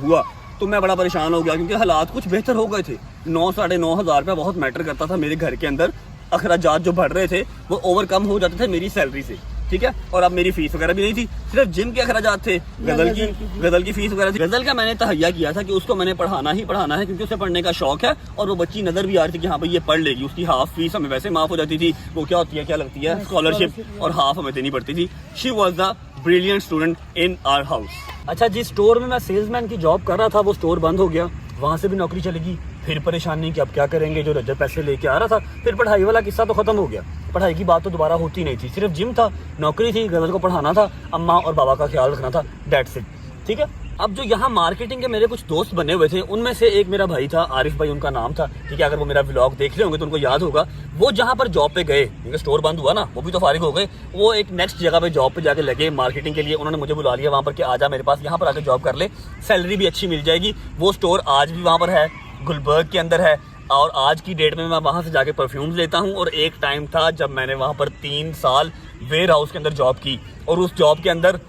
हुआ तो मैं बड़ा परेशान हो गया, क्योंकि हालात कुछ बेहतर हो गए थे। 9-9.5 हज़ार रुपया बहुत मैटर करता था मेरे घर के अंदर। अखराजात जो बढ़ रहे थे वो ओवरकम हो जाते थे मेरी सैलरी से, ठीक है। और अब मेरी फीस वगैरह भी नहीं थी, सिर्फ जिम के अखराजात थे, गजल की फीस वगैरह थी। गजल का मैंने तहैया किया था कि उसको मैंने पढ़ाना ही पढ़ाना है, क्योंकि उसे पढ़ने का शौक है और वो बच्ची नजर भी आ रही थी कि हाँ भाई ये पढ़ लेगी। उसकी हाफ फीस हमें वैसे माफ हो जाती थी, वो क्या होती है, क्या लगती है, स्कॉलरशिप, और हाफ हमें देनी पड़ती थी। She was the brilliant student in our house. अच्छा, जिस स्टोर में मैं सेल्समैन की जॉब कर रहा था वो स्टोर बंद हो गया, वहां से भी नौकरी चली गई। फिर परेशानी कि अब क्या करेंगे, जो रजब पैसे लेके आ रहा था। फिर पढ़ाई वाला किस्सा तो खत्म हो गया, पढ़ाई की बात तो दोबारा होती नहीं थी, सिर्फ जिम था, नौकरी थी, गजल को पढ़ाना था, अम्मा और बाबा का ख्याल रखना था, दैट्स इट। ठीक है। अब जो यहाँ मार्केटिंग के मेरे कुछ दोस्त बने हुए थे, उनमें से एक मेरा भाई था, आरिफ भाई उनका नाम था। ठीक है, अगर वो मेरा व्लॉग देख रहे होंगे तो उनको याद होगा। वो जहाँ पर जॉब पे गए, क्योंकि स्टोर बंद हुआ ना, वो भी तो फारिग हो गए, वो एक नेक्स्ट जगह पे जॉब पे जाके लगे मार्केटिंग के लिए। उन्होंने मुझे बुला लिया वहाँ पर कि आजा मेरे पास, यहाँ पर आके जॉब कर ले, सैलरी भी अच्छी मिल जाएगी। वो स्टोर आज भी वहाँ पर है, गुलबर्ग के अंदर है, और आज की डेट में मैं वहाँ से जाके परफ्यूम्स लेता हूँ। और एक टाइम था जब मैंने वहाँ पर 3 साल वेयर हाउस के अंदर जॉब की, और उस जॉब के अंदर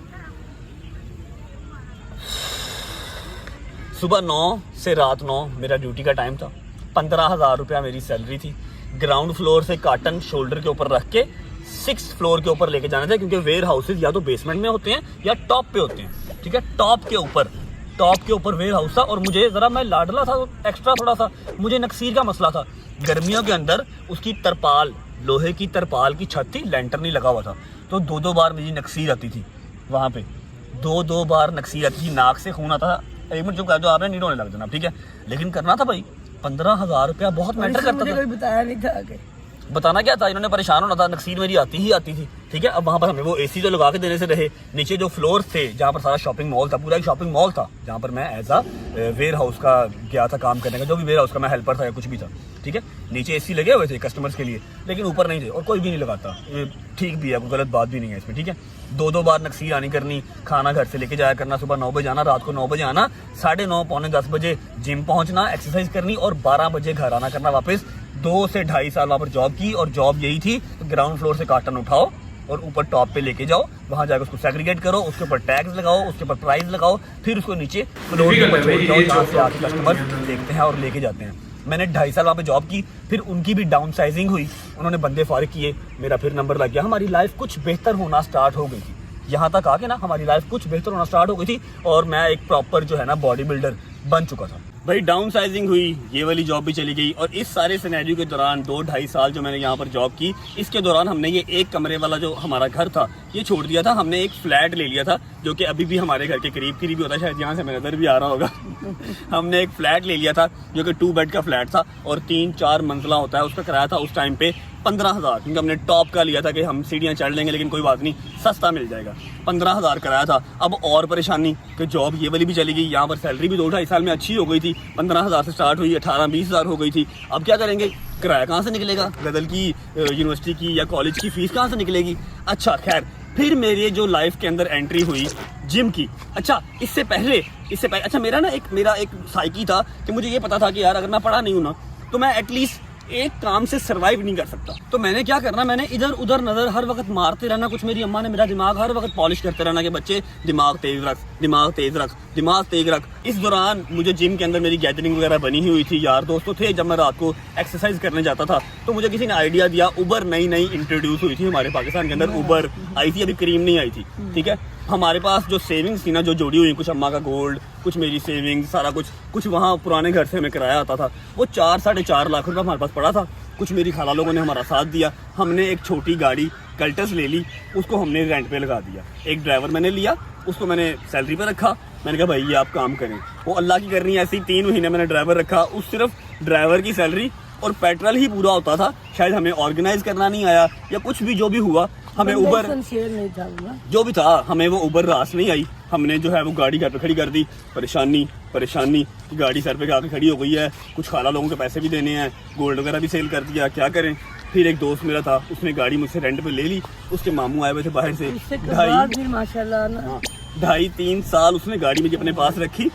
सुबह 9 से रात 9 मेरा ड्यूटी का टाइम था। 15,000 रुपया मेरी सैलरी थी। ग्राउंड फ्लोर से कार्टन शोल्डर के ऊपर रख के 6th फ्लोर के ऊपर लेके जाने थे, क्योंकि वेयर हाउसेज या तो बेसमेंट में होते हैं या टॉप पे होते हैं। ठीक है, टॉप के ऊपर वेयर हाउस था। और मुझे जरा, मैं लाडला था, एक्स्ट्रा थोड़ा सा मुझे नक्सीर का मसला था। गर्मियों के अंदर उसकी तरपाल, लोहे की तरपाल की छत थी, लेंटर नहीं लगा हुआ था, तो 2-2 बार मेरी नक्सीर आती थी वहाँ पे, 2-2 बार नक्सीर आती थी, नाक से खून आता था। एक मिनट चुप कर, जो आप नहीं रोने लग जाना, ठीक है। लेकिन करना था भाई, 15,000 रुपया बहुत मैटर करता था।
कोई बताया नहीं था आगे,
बताना क्या था, इन्होंने परेशान होना था, नक्सीर मेरी आती थी। ठीक है। अब वहाँ पर हमें वो एसी तो लगा के देने से रहे। नीचे जो फ्लोर थे, जहाँ पर सारा शॉपिंग मॉल था, पूरा एक शॉपिंग मॉल था, जहाँ पर मैं एज अ वेयर हाउस का गया था काम करने का, जो भी वेयर हाउस का मैं हेल्पर था या कुछ भी था। ठीक है। नीचे एसी लगे हुए थे कस्टमर्स के लिए, लेकिन ऊपर नहीं थे, और कोई भी नहीं लगाता, ठीक भी है, कोई गलत बात भी नहीं है इसमें। ठीक है। 2-2 बार नक्सीर आनी करनी, खाना घर से लेके जाया करना, सुबह 9 बजे आना, रात को 9 बजे आना, 9:30 पौने 10 बजे जिम पहुंचना, एक्सरसाइज करनी, और 12 बजे घर आना करना वापस। 2 से 2.5 साल वहाँ पर जॉब की, और जॉब यही थी, ग्राउंड फ्लोर से कार्टन उठाओ और ऊपर टॉप पे लेके जाओ, वहाँ जाकर उसको सेग्रीगेट करो, उसके ऊपर टैग्स लगाओ, उसके ऊपर प्राइस लगाओ, फिर उसको नीचे फ्लोर के ऊपर छोड़ जाओ, जहाँ से आके कस्टमर देखते हैं और लेके जाते हैं। मैंने 2.5 साल वहाँ पे जॉब की, फिर उनकी भी डाउन साइजिंग हुई, उन्होंने बंदे फारिग किए, मेरा फिर नंबर लग गया, हमारी लाइफ कुछ बेहतर होना स्टार्ट हो गई थी। यहाँ तक आके ना हमारी लाइफ कुछ बेहतर होना स्टार्ट हो गई थी, और मैं एक प्रॉपर जो है ना बॉडी बिल्डर बन चुका था। भाई डाउन साइजिंग हुई, ये वाली जॉब भी चली गई, और इस सारे सिनेरियो के दौरान 2-2.5 साल जो मैंने यहाँ पर जॉब की, इसके दौरान हमने ये एक कमरे वाला जो हमारा घर था ये छोड़ दिया था। हमने एक फ्लैट ले लिया था, जो कि अभी भी हमारे घर के करीब ही होता है, शायद यहाँ से मेरा नजर भी आ रहा होगा। हमने एक फ्लैट ले लिया था जो कि 2 बेड का फ्लैट था, और 3-4 मंजिला होता है। उसका किराया था उस टाइम पे 15,000, क्योंकि हमने टॉप का लिया था कि हम सीढ़ियाँ चढ़ लेंगे, लेकिन कोई बात नहीं, सस्ता मिल जाएगा। 15,000 किराया था। अब और परेशानी कि जॉब ये वाली भी चली गई, यहाँ पर सैलरी भी 2-2.5 साल में अच्छी हो गई थी, 15,000 से स्टार्ट हुई, 18-20 हज़ार हो गई थी। अब क्या करेंगे, किराया कहाँ से निकलेगा, गजल की यूनिवर्सिटी की या कॉलेज की फीस कहाँ से निकलेगी। अच्छा खैर, फिर मेरी जो लाइफ के अंदर एंट्री हुई जिम की। अच्छा इससे पहले अच्छा मेरा एक साइकी था कि मुझे ये पता था कि यार अगर मैं पढ़ा नहीं हूँ ना, तो मैं एटलीस्ट एक काम से सरवाइव नहीं कर सकता। तो मैंने क्या करना, मैंने इधर उधर नजर हर वक्त मारते रहना। कुछ मेरी अम्मा ने मेरा दिमाग हर वक्त पॉलिश करते रहना कि बच्चे दिमाग तेज रख, दिमाग तेज रख, दिमाग तेज रख। इस दौरान मुझे जिम के अंदर मेरी गैदरिंग वगैरह बनी हुई थी, यार दोस्तों थे। जब मैं रात को एक्सरसाइज करने जाता था तो मुझे किसी ने आइडिया दिया, उबर नई इंट्रोड्यूस हुई थी हमारे पाकिस्तान के अंदर, उबर आई थी, अभी क्रीम नहीं आई थी। ठीक है। हमारे पास जो सेविंग्स थी ना, जो जोड़ी हुई, कुछ अम्मा का गोल्ड, कुछ मेरी सेविंग्स, सारा कुछ वहाँ पुराने घर से हमें किराया आता था, वो 4-4.5 लाख रुपये हमारे पास पड़ा था। कुछ मेरी खाला लोगों ने हमारा साथ दिया, हमने एक छोटी गाड़ी कल्टस ले ली, उसको हमने रेंट पे लगा दिया। एक ड्राइवर मैंने लिया, उसको मैंने सैलरी पे रखा। मैंने कहा भाई ये आप काम करें, वो अल्लाह की करनी ऐसी। 3 महीने मैंने ड्राइवर रखा, उस सिर्फ ड्राइवर की सैलरी और पेट्रोल ही पूरा होता था। शायद हमें ऑर्गेनाइज करना नहीं आया या कुछ भी, जो भी हुआ, हमें उबर
नहीं था,
जो भी था, हमें वो उबर रास नहीं आई। हमने जो है वो गाड़ी घर पे खड़ी कर दी। परेशानी कि गाड़ी सर पे आके खड़ी हो गई है, कुछ खाला लोगों के पैसे भी देने हैं, गोल्ड वगैरह भी सेल कर दिया, क्या करें। फिर एक दोस्त मेरा था, उसने गाड़ी मुझसे रेंट पे ले ली, उसके मामू आए हुए थे बाहर से। 2.5-3 साल उसने गाड़ी मुझे अपने पास रखी।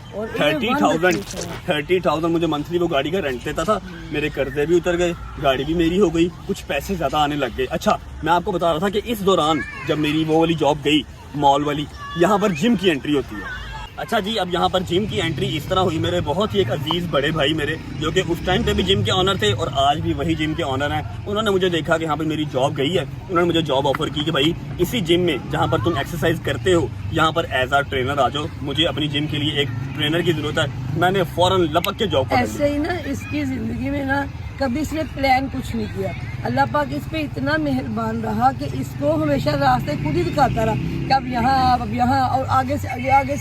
30,000 मुझे मंथली वो गाड़ी का रेंट देता था। मेरे कर्जे भी उतर गए, गाड़ी भी मेरी हो गई, कुछ पैसे ज्यादा आने लग गए। अच्छा मैं आपको बता रहा था कि इस दौरान जब मेरी वो वाली जॉब गई, मॉल वाली, यहाँ पर जिम की एंट्री होती है। अच्छा जी, अब यहाँ पर जिम की एंट्री इस तरह हुई। मेरे बहुत ही एक अजीज बड़े भाई मेरे, जो कि उस टाइम पे भी जिम के ऑनर थे और आज भी वही जिम के ऑनर हैं। उन्होंने मुझे देखा कि यहाँ पर मेरी जॉब गई है, उन्होंने मुझे जॉब ऑफर की कि भाई इसी जिम में जहाँ पर तुम एक्सरसाइज करते हो यहाँ पर एज आ ट्रेनर आ जाओ, मुझे अपनी जिम के लिए एक ट्रेनर की जरूरत है। मैंने फौरन लपक के जॉब पकड़ ली।
ऐसे ही ना इसकी जिंदगी में ना कभी इसने प्लान कुछ नहीं किया। अल्लाह पाक इस पे इतना मेहरबान रहा कि इसको हमेशा रास्ते खुद ही दिखाता रहा कि अब यहाँ अब यहाँ और आगे से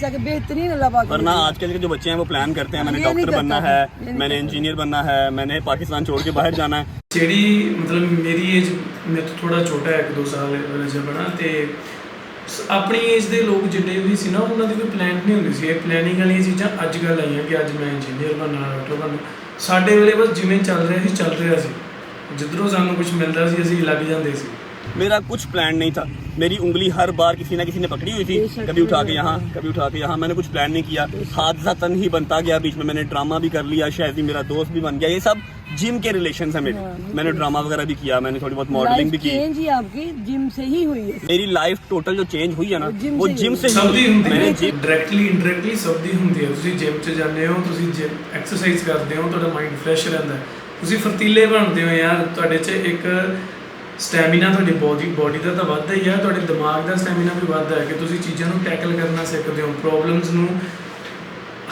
आगे बेहतरीन अल्लाह पाक।
वरना आजकल के जो बच्चे हैं वो प्लान करते हैं मैंने
ये नहीं
डॉक्टर बनना
करता, ये
है,
नहीं
मैंने
करता।
इंजीनियर बनना है, मैंने पाकिस्तान छोड़ के बाहर जाना है।
ਜਿਹੜੀ ਮਤਲਬ ਮੇਰੀ ਏਜ ਮੇਰੇ ਤੋਂ ਥੋੜਾ ਛੋਟਾ ਹੈ, 1-2 ਸਾਲ ਰਜਬ ਬਣਾ ਤੇ ਆਪਣੀ ਏਜ ਦੇ ਲੋਕ ਜਿੰਨੇ ਵੀ ਸੀ ਨਾ ਉਹਨਾਂ ਦੀ ਕੋਈ ਪਲਾਨ ਨਹੀਂ ਹੁੰਦੀ ਸੀ। ਇਹ ਪਲੈਨਿੰਗ ਵਾਲੀਆਂ ਚੀਜ਼ਾਂ ਅੱਜ ਕੱਲ੍ਹ ਆਈਆਂ ਕਿ ਅੱਜ ਮੈਂ ਇੰਜੀਨੀਅਰ ਬਣਨਾ, ਡਾਕਟਰ ਬਣਨਾ। ਸਾਡੇ ਵੇਲੇ ਬਸ ਜਿਵੇਂ ਚੱਲ ਰਿਹਾ ਸੀ ਚੱਲ ਰਿਹਾ ਸੀ, ਜਿੱਧਰੋਂ ਸਾਨੂੰ ਕੁਝ ਮਿਲਦਾ ਸੀ ਅਸੀਂ ਲੱਗ ਜਾਂਦੇ ਸੀ।
मेरा कुछ प्लान नहीं था, मेरी उंगली हर बार किसी ना किसी ने पकड़ी हुई थी, कभी उठा के यहाँ कभी उठा के यहाँ। मैंने कुछ प्लान नहीं किया, हादसा ही बनता गया। बीच में मैंने ड्रामा भी कर लिया, शायद ही मेरा दोस्त भी बन गया। ये सब जिम के रिलेशन है मेरे। मैंने ड्रामा वगैरह भी किया, मैंने थोड़ी बहुत मॉडलिंग भी की।
चेंज ही आपकी जिम से ही हुई है।
मेरी लाइफ टोटल जो चेंज हुई है ना
जिम
वो
से
जिम से
ਸਭ ਦੀ ਹੁੰਦੀ
मैंने
ਹੈ,
जिम
ਡਾਇਰੈਕਟਲੀ ਇਨਡਾਇਰੈਕਟਲੀ ਸਭ ਦੀ ਹੁੰਦੀ ਹੈ। ਤੁਸੀਂ ਜਿਮ 'ਚ ਜਾਂਦੇ ਹੋ, ਤੁਸੀਂ ਜਿਮ ਐਕਸਰਸਾਈਜ਼ ਕਰਦੇ ਹੋ, ਤੁਹਾਡਾ ਮਾਈਂਡ ਫਰੈਸ਼ ਰਹਿੰਦਾ ਹੈ, ਤੁਸੀਂ ਫਰਤੀਲੇ ਬਣਦੇ ਹੋ ਯਾਰ। ਤੁਹਾਡੇ 'ਚ ਇੱਕ ਸਟੈਮਿਨਾ ਤੁਹਾਡੀ ਬੋਡੀ ਦਾ ਤਾਂ ਵੱਧਦਾ ਹੀ ਹੈ, ਤੁਹਾਡੇ ਦਿਮਾਗ ਦਾ ਸਟੈਮਿਨਾ ਵੀ ਵੱਧਦਾ ਹੈ ਕਿ ਤੁਸੀਂ ਚੀਜ਼ਾਂ ਨੂੰ ਟੈਕਲ ਕਰਨਾ ਸਿੱਖਦੇ ਹੋ, ਪ੍ਰੋਬਲਮਸ ਨੂੰ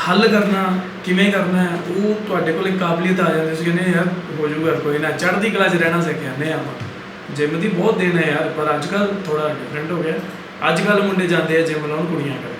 ਹੱਲ ਕਰਨਾ ਕਿਵੇਂ ਕਰਨਾ ਹੈ, ਉਹ ਤੁਹਾਡੇ ਕੋਲ ਇੱਕ ਕਾਬਲੀਅਤ ਆ ਜਾਂਦੀ ਸੀ। ਕਹਿੰਦੇ ਯਾਰ ਹੋ ਜਾਊਗਾ, ਕੋਈ ਨਾ, ਚੜ੍ਹਦੀ ਕਲਾ 'ਚ ਰਹਿਣਾ ਸਿੱਖ ਜਾਂਦੇ ਆਪਾਂ। ਜਿਮ ਦੀ ਬਹੁਤ ਦੇਣ ਹੈ ਯਾਰ, ਪਰ ਅੱਜ ਕੱਲ੍ਹ ਥੋੜਾ ਡਿਫਰੈਂਟ ਹੋ ਗਿਆ। ਅੱਜ ਕੱਲ੍ਹ ਮੁੰਡੇ ਜਾਂਦੇ ਆ ਜਿਮ ਲਾਉਣ ਕੁੜੀਆਂ ਕਰਕੇ,